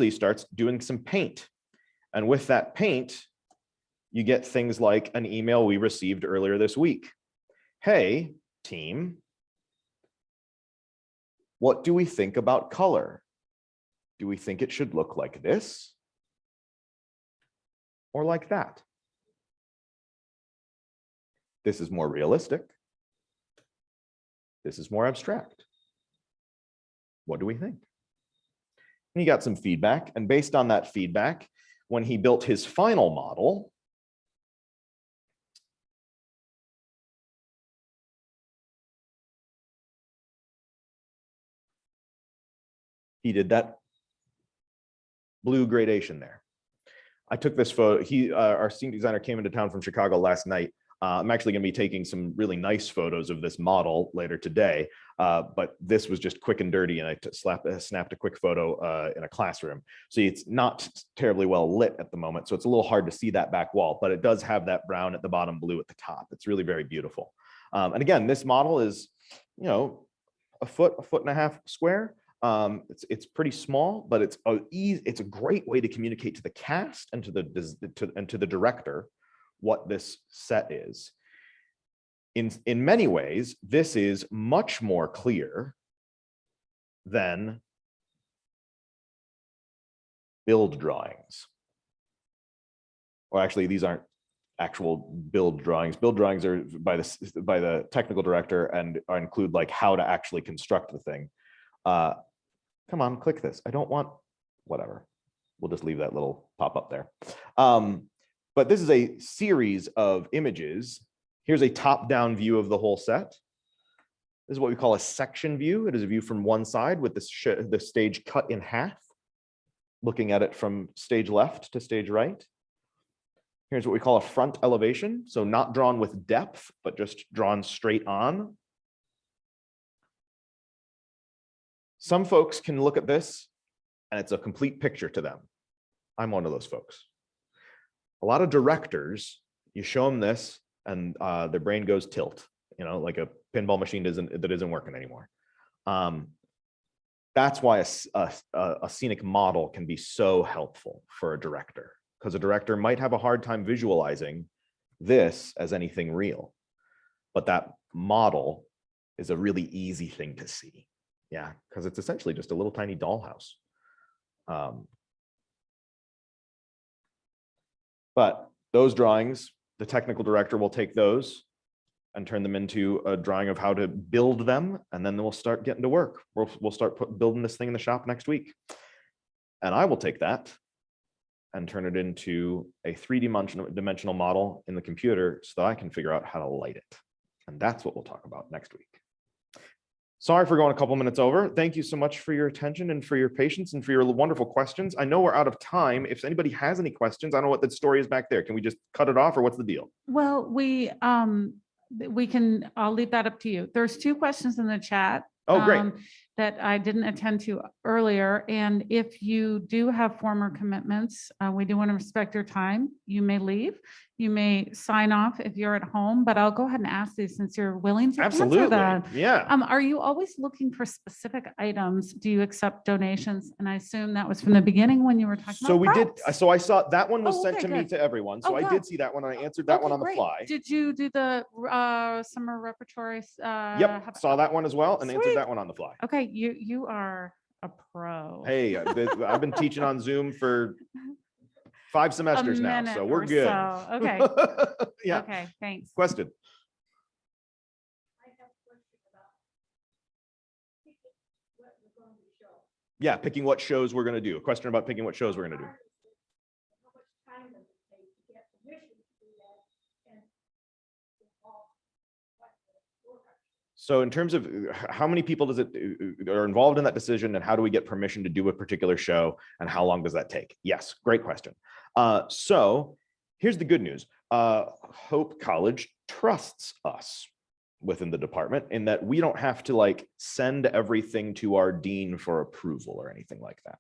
he starts doing some paint. And with that paint, you get things like an email we received earlier this week. Hey, team, what do we think about color? Do we think it should look like this or like that? This is more realistic. This is more abstract. What do we think? And he got some feedback, and based on that feedback, when he built his final model, he did that blue gradation there. I took this photo. Our scene designer came into town from Chicago last night. I'm actually going to be taking some really nice photos of this model later today, but this was just quick and dirty, and I snapped a quick photo in a classroom. So it's not terribly well lit at the moment, so it's a little hard to see that back wall, but it does have that brown at the bottom, blue at the top. It's really very beautiful. And again, this model is, you know, a foot and a half square. It's pretty small, but it's a great way to communicate to the cast and to the director what this set is. In many ways, this is much more clear than build drawings. Well, actually, these aren't actual build drawings. Build drawings are by the technical director and include like how to actually construct the thing. Come on, click this. I don't want, whatever. We'll just leave that little pop up there. But this is a series of images. Here's a top-down view of the whole set. This is what we call a section view. It is a view from one side with the stage cut in half, looking at it from stage left to stage right. Here's what we call a front elevation. So not drawn with depth, but just drawn straight on. Some folks can look at this and it's a complete picture to them. I'm one of those folks. A lot of directors, you show them this and their brain goes tilt, you know, like a pinball machine that isn't working anymore. That's why a scenic model can be so helpful for a director, because a director might have a hard time visualizing this as anything real, but that model is a really easy thing to see. Yeah, because it's essentially just a little tiny dollhouse. But those drawings, the technical director will take those and turn them into a drawing of how to build them, and then we'll start getting to work. We'll start building this thing in the shop next week. And I will take that and turn it into a 3D-dimensional model in the computer so that I can figure out how to light it. And that's what we'll talk about next week. Sorry for going a couple minutes over. Thank you so much for your attention and for your patience and for your wonderful questions. I know we're out of time. If anybody has any questions, I don't know what the story is back there. Can we just cut it off, or what's the deal? Well, we can, I'll leave that up to you. There's 2 questions in the chat. Oh, great. That I didn't attend to earlier. And if you do have former commitments, we do want to respect your time. You may leave. You may sign off if you're at home, but I'll go ahead and ask these since you're willing to answer Absolutely. that. Yeah. Are you always looking for specific items? Do you accept donations? And I assume that was from the beginning when you were talking So about we did. props. So I saw that one was Oh, sent okay, to me good. to everyone. So Oh, I good. did see that one. And I answered that one Okay, on the great. fly. Did you do the summer repertory? Yep. Saw that one as well and answered Sweet. that one on the fly. Okay, you are a pro. Hey, I've been teaching on Zoom for 5 semesters now, so we're good. Okay. Yeah. Okay, thanks. Question. I have a question about picking what we're going to show. Yeah, picking what shows we're going to do. A question about picking what shows we're going to do. How much time does it take to get permission to do that? And So in terms of how many people are involved in that decision, and how do we get permission to do a particular show, and how long does that take? Yes, great question. So here's the good news. Hope College trusts us within the department in that we don't have to like send everything to our dean for approval or anything like that.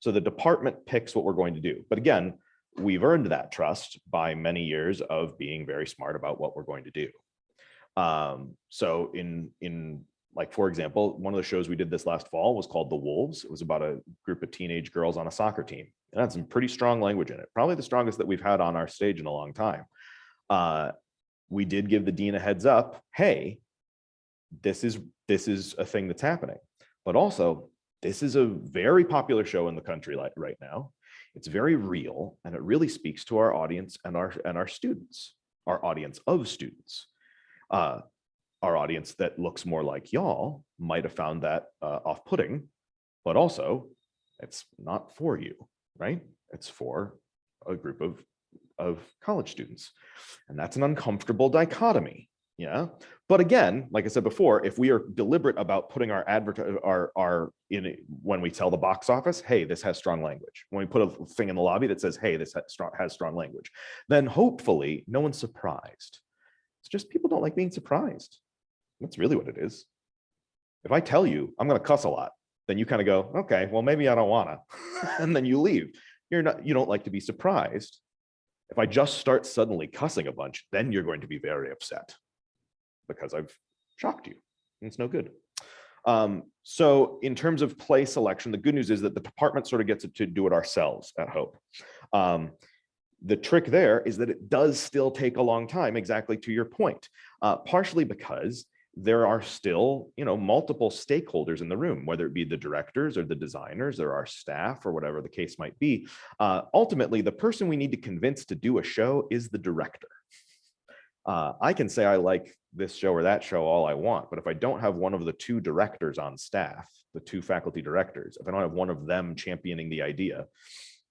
So the department picks what we're going to do. But again, we've earned that trust by many years of being very smart about what we're going to do. So in like, for example, one of the shows we did this last fall was called The Wolves. It was about a group of teenage girls on a soccer team. It had some pretty strong language in it, probably the strongest that we've had on our stage in a long time. We did give the dean a heads up. Hey, this is a thing that's happening, but also this is a very popular show in the country right now. It's very real, and it really speaks to our audience and our students, our audience of students. Our audience that looks more like y'all might have found that off-putting, but also it's not for you, right? It's for a group of college students. And that's an uncomfortable dichotomy. Yeah. But again, like I said before, if we are deliberate about putting our when we tell the box office, hey, this has strong language, when we put a thing in the lobby that says, hey, this has strong language, then hopefully no one's surprised. It's just people don't like being surprised. That's really what it is. If I tell you I'm going to cuss a lot, then you kind of go, okay, well, maybe I don't want to. And then you leave. You don't like to be surprised. If I just start suddenly cussing a bunch, then you're going to be very upset because I've shocked you. It's no good. So in terms of play selection, the good news is that the department sort of gets to do it ourselves at Hope. The trick there is that it does still take a long time, exactly to your point, partially because there are still, multiple stakeholders in the room, whether it be the directors or the designers or our staff or whatever the case might be. Ultimately, the person we need to convince to do a show is the director. I can say I like this show or that show all I want, but if I don't have one of the two directors on staff, the two faculty directors, if I don't have one of them championing the idea,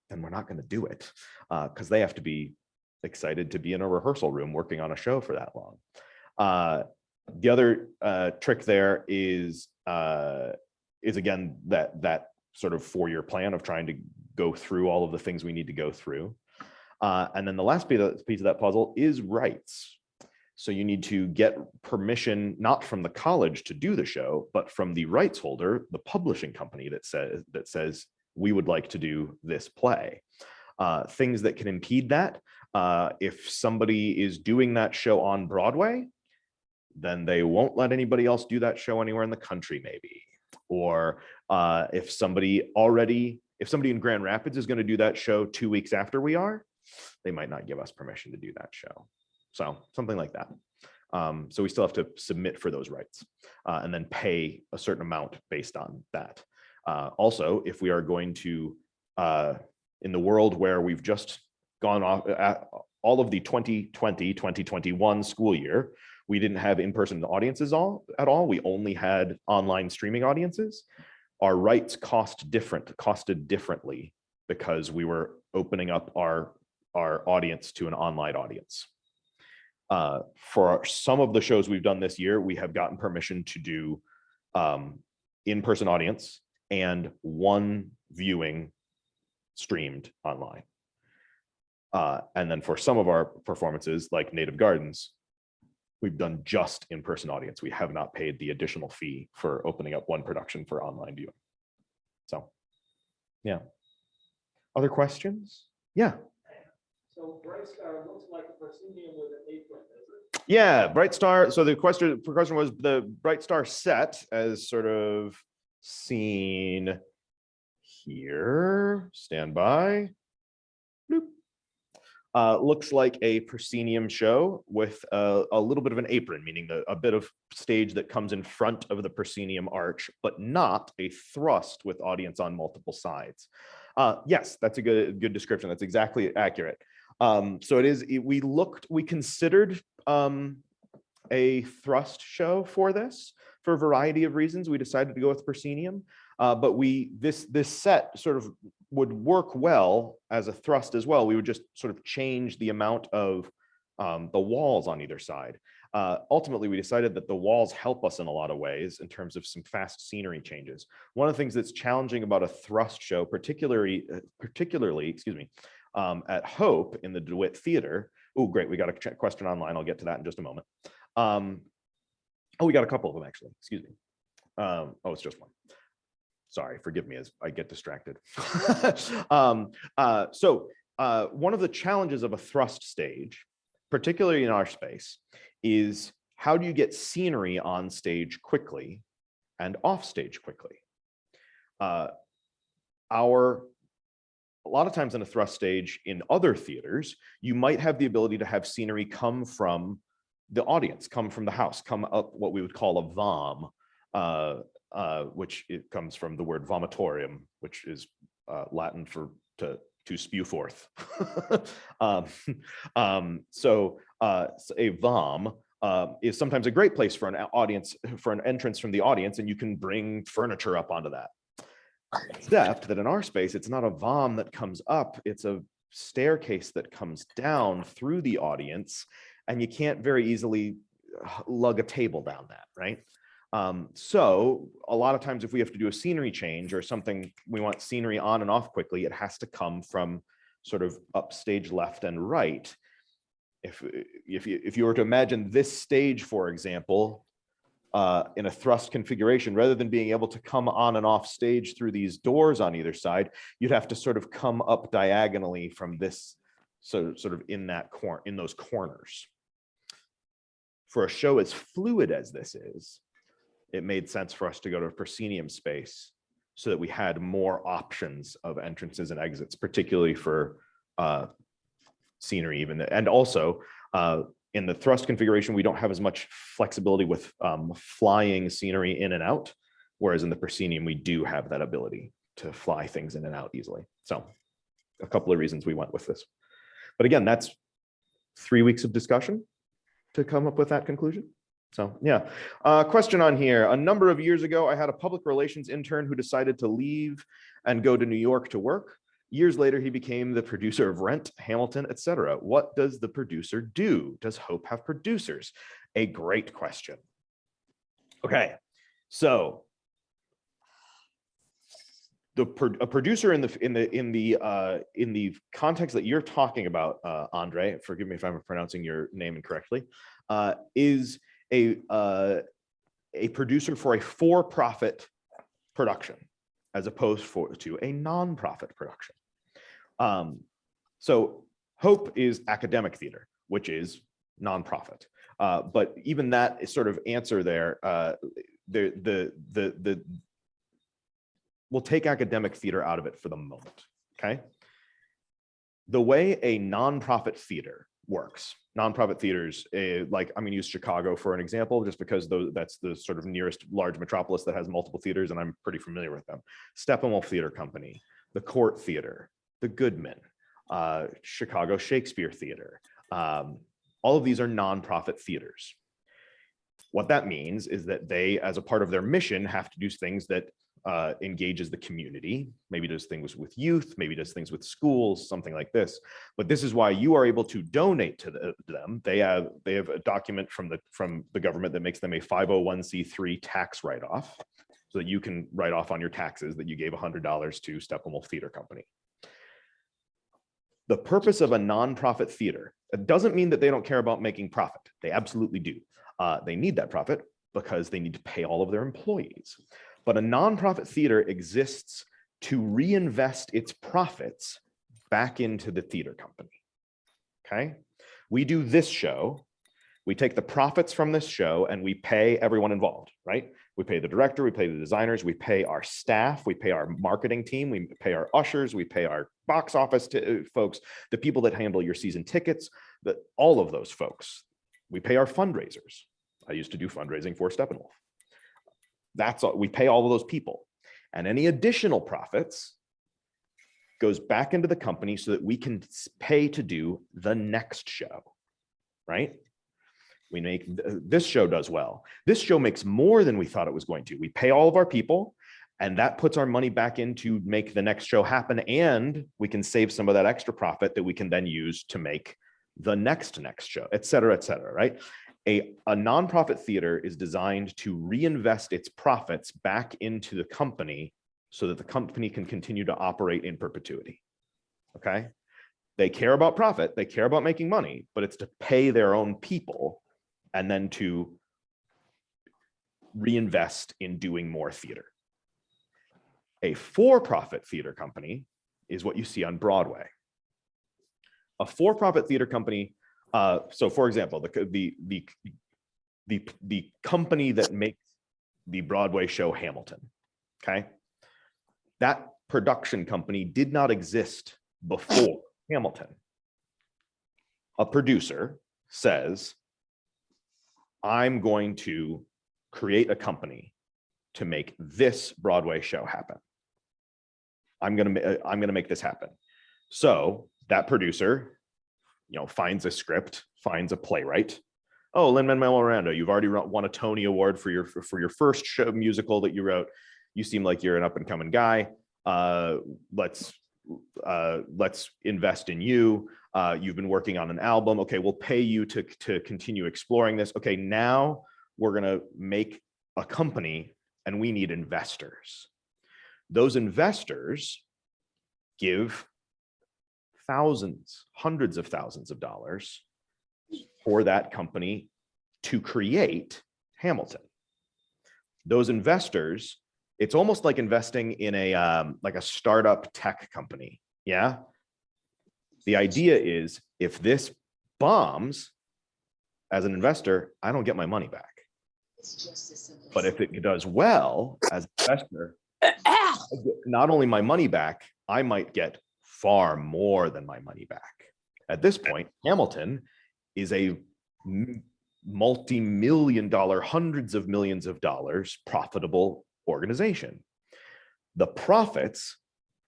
then we're not going to do it because they have to be excited to be in a rehearsal room working on a show for that long. The other trick there is again that sort of 4-year plan of trying to go through all of the things we need to go through. And then the last piece of that puzzle is rights. So you need to get permission, not from the college to do the show, but from the rights holder, the publishing company that says we would like to do this play. Things that can impede that. If somebody is doing that show on Broadway, then they won't let anybody else do that show anywhere in the country, maybe. Or if somebody in Grand Rapids is going to do that show 2 weeks after we are, they might not give us permission to do that show. So something like that. So we still have to submit for those rights and then pay a certain amount based on that. Also, if we are going to, in the world where we've just gone off at all of the 2020-2021 school year, we didn't have in-person audiences at all. We only had online streaming audiences. Our rights costed differently because we were opening up our audience to an online audience. For some of the shows we've done this year, we have gotten permission to do in-person audience and one viewing streamed online. And then for some of our performances, like Native Gardens, we've done just in-person audience. We have not paid the additional fee for opening up one production for online viewing. So, yeah. Other questions? Yeah. So Bright Star looks like a proscenium with an apron, is it? Yeah, Bright Star. So the question was the Bright Star set as sort of seen here. Stand by. Bloop. Looks like a proscenium show with a little bit of an apron, meaning a bit of stage that comes in front of the proscenium arch, but not a thrust with audience on multiple sides. Yes, that's a good description. That's exactly accurate. So it is. We considered a thrust show for this for a variety of reasons. We decided to go with proscenium, but this set sort of would work well as a thrust as well. We would just sort of change the amount of the walls on either side. Ultimately, we decided that the walls help us in a lot of ways in terms of some fast scenery changes. One of the things that's challenging about a thrust show, particularly, excuse me, at Hope in the DeWitt Theater. Oh, great. We got a question online. I'll get to that in just a moment. Oh, we got a couple of them, actually. Excuse me. Oh, it's just one. Sorry, forgive me as I get distracted. One of the challenges of a thrust stage, particularly in our space, is how do you get scenery on stage quickly and off stage quickly? A lot of times in a thrust stage in other theaters, you might have the ability to have scenery come from the audience, come from the house, come up what we would call a vom, which it comes from the word vomitorium, which is Latin for to spew forth. So a vom is sometimes a great place for an audience, for an entrance from the audience, and you can bring furniture up onto that. Except that in our space, it's not a vom that comes up, it's a staircase that comes down through the audience, and you can't very easily lug a table down that, right? So a lot of times if we have to do a scenery change or something, we want scenery on and off quickly, it has to come from sort of upstage left and right. If you were to imagine this stage, for example, in a thrust configuration, rather than being able to come on and off stage through these doors on either side, you'd have to sort of come up diagonally from this, so sort of in that corner, in those corners. For a show as fluid as this is, it made sense for us to go to a proscenium space so that we had more options of entrances and exits, particularly for scenery even. And also in the thrust configuration, we don't have as much flexibility with flying scenery in and out, whereas in the proscenium, we do have that ability to fly things in and out easily. So a couple of reasons we went with this. But again, that's 3 weeks of discussion to come up with that conclusion. So yeah, question on here. A number of years ago, I had a public relations intern who decided to leave and go to New York to work. Years later, he became the producer of Rent, Hamilton, etc. What does the producer do? Does Hope have producers? A great question. Okay, so a producer in the context that you're talking about, Andre, forgive me if I'm pronouncing your name incorrectly, is a producer for a for-profit production as opposed to a non-profit production. So Hope is academic theater, which is non-profit. But even that is sort of answer there. We'll take academic theater out of it for the moment, okay? The way a nonprofit theater works, nonprofit theaters, like I'm gonna use Chicago for an example, just because that's the sort of nearest large metropolis that has multiple theaters and I'm pretty familiar with them. Steppenwolf Theater Company, the Court Theater, the Goodman, Chicago Shakespeare Theater. All of these are nonprofit theaters. What that means is that they, as a part of their mission, have to do things that engages the community, maybe does things with youth, maybe does things with schools, something like this. But this is why you are able to donate to them. They have a document from the government that makes them a 501c3 tax write-off, so that you can write off on your taxes that you gave $100 to Steppenwolf Theater Company. The purpose of a nonprofit theater, it doesn't mean that they don't care about making profit. They absolutely do. They need that profit because they need to pay all of their employees. But a nonprofit theater exists to reinvest its profits back into the theater company, okay? We do this show, we take the profits from this show and we pay everyone involved, right? We pay the director, we pay the designers, we pay our staff, we pay our marketing team, we pay our ushers, we pay our box office folks, the people that handle your season tickets, all of those folks. We pay our fundraisers. I used to do fundraising for Steppenwolf. That's all, we pay all of those people. And any additional profits goes back into the company so that we can pay to do the next show, right? We make, this show does well. This show makes more than we thought it was going to. We pay all of our people and that puts our money back in to make the next show happen. And we can save some of that extra profit that we can then use to make the next show, et cetera, right? A nonprofit theater is designed to reinvest its profits back into the company so that the company can continue to operate in perpetuity, okay? They care about profit, they care about making money, but it's to pay their own people and then to reinvest in doing more theater. A for-profit theater company is what you see on Broadway. A for-profit theater company, so for example, the company that makes the Broadway show Hamilton, okay? That production company did not exist before Hamilton. A producer says, I'm going to create a company to make this Broadway show happen. I'm gonna make this happen. So that producer, finds a script, finds a playwright. Oh, Lin-Manuel Miranda, you've already won a Tony Award for your first musical that you wrote. You seem like you're an up and coming guy. Let's let's invest in you. You've been working on an album. Okay, we'll pay you to continue exploring this. Okay, now we're going to make a company and we need investors. Those investors give thousands, hundreds of thousands of dollars for that company to create Hamilton. Those investors, it's almost like investing in a like a startup tech company. Yeah. The idea is if this bombs as an investor, I don't get my money back. But if it does well as an investor, I get not only my money back, I might get far more than my money back. At this point, Hamilton is a multi-million dollar, hundreds of millions of dollars profitable organization. The profits,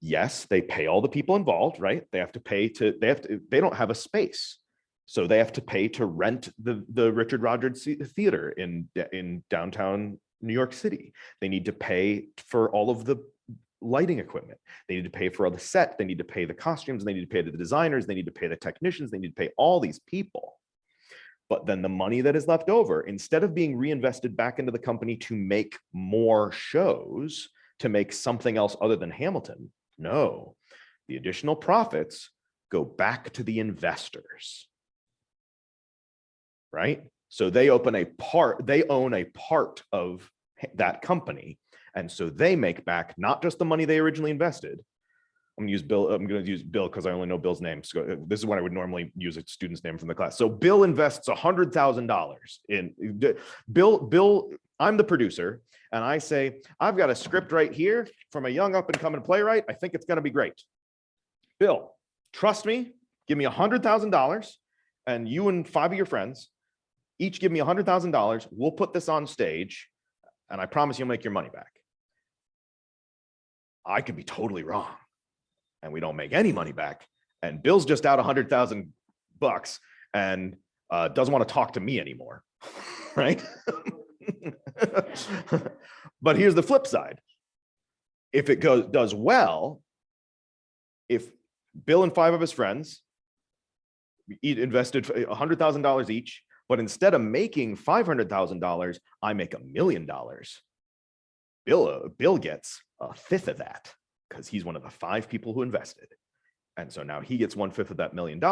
yes, they pay all the people involved, right? They have to pay to, they don't have a space. So they have to pay to rent the Richard Rodgers Theater in downtown New York City. They need to pay for all of the lighting equipment. They need to pay for all the set. They need to pay the costumes. They need to pay the designers. They need to pay the technicians. They need to pay all these people. But then the money that is left over, instead of being reinvested back into the company to make more shows, to make something else other than Hamilton, no, the additional profits go back to the investors, right? So they own a part of that company. And so they make back not just the money they originally invested. I'm going to use Bill because I only know Bill's name. So this is when I would normally use a student's name from the class. So Bill invests $100,000 in Bill. I'm the producer. And I say, I've got a script right here from a young up and coming playwright. I think it's going to be great. Bill, trust me, give me $100,000 and you and 5 of your friends each give me $100,000. We'll put this on stage and I promise you'll make your money back. I could be totally wrong and we don't make any money back. And Bill's just out $100,000 and doesn't want to talk to me anymore, right? But here's the flip side. If it does well, if Bill and 5 of his friends invested $100,000 each, but instead of making $500,000, I make $1 million. Bill gets 1/5 of that because he's one of the 5 people who invested. And so now he gets 1/5 of that $1 million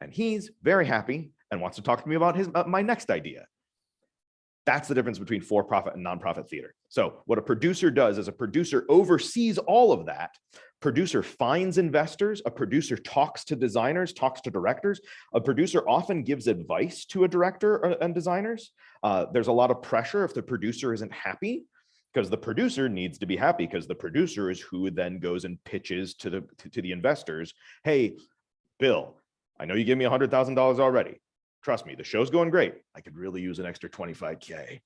and he's very happy and wants to talk to me about my next idea. That's the difference between for-profit and nonprofit theater. So what a producer does is a producer oversees all of that. Producer finds investors, a producer talks to designers, talks to directors. A producer often gives advice to a director and designers. There's a lot of pressure if the producer isn't happy, because the producer needs to be happy, because the producer is who then goes and pitches to the investors. Hey, Bill, I know you gave me $100,000 already. Trust me, the show's going great. I could really use an extra 25K.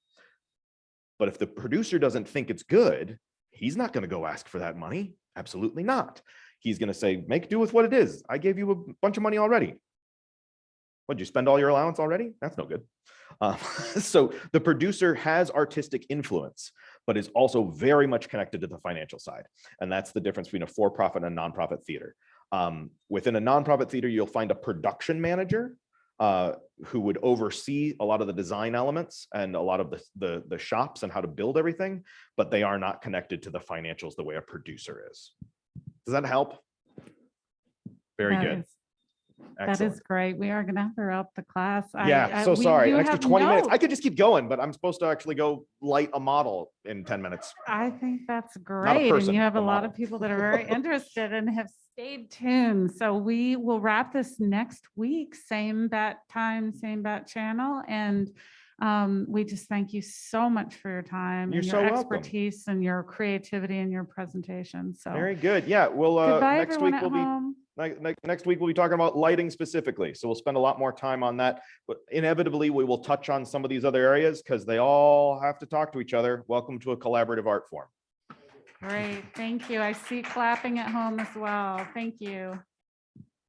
But if the producer doesn't think it's good, he's not going to go ask for that money. Absolutely not. He's going to say, make do with what it is. I gave you a bunch of money already. What, did you spend all your allowance already? That's no good. So the producer has artistic influence, but is also very much connected to the financial side. And that's the difference between a for-profit and a nonprofit theater. Within a nonprofit theater, you'll find a production manager who would oversee a lot of the design elements and a lot of the shops and how to build everything, but they are not connected to the financials the way a producer is. Does that help? Very good. That is great. We are going to have to wrap the class. So sorry, an extra 20 minutes. I could just keep going, but I'm supposed to actually go light a model in 10 minutes. I think that's great. And you have a lot of people that are very interested and have stayed tuned. So we will wrap this next week, same bat time, same bat channel. And we just thank you so much for your time and your expertise and your creativity and your presentation. So very good. Yeah. Well, goodbye, next week everyone at home. Next week we'll be talking about lighting specifically. So we'll spend a lot more time on that, but inevitably we will touch on some of these other areas because they all have to talk to each other. Welcome to a collaborative art form. Great. Thank you. I see clapping at home as well. Thank you.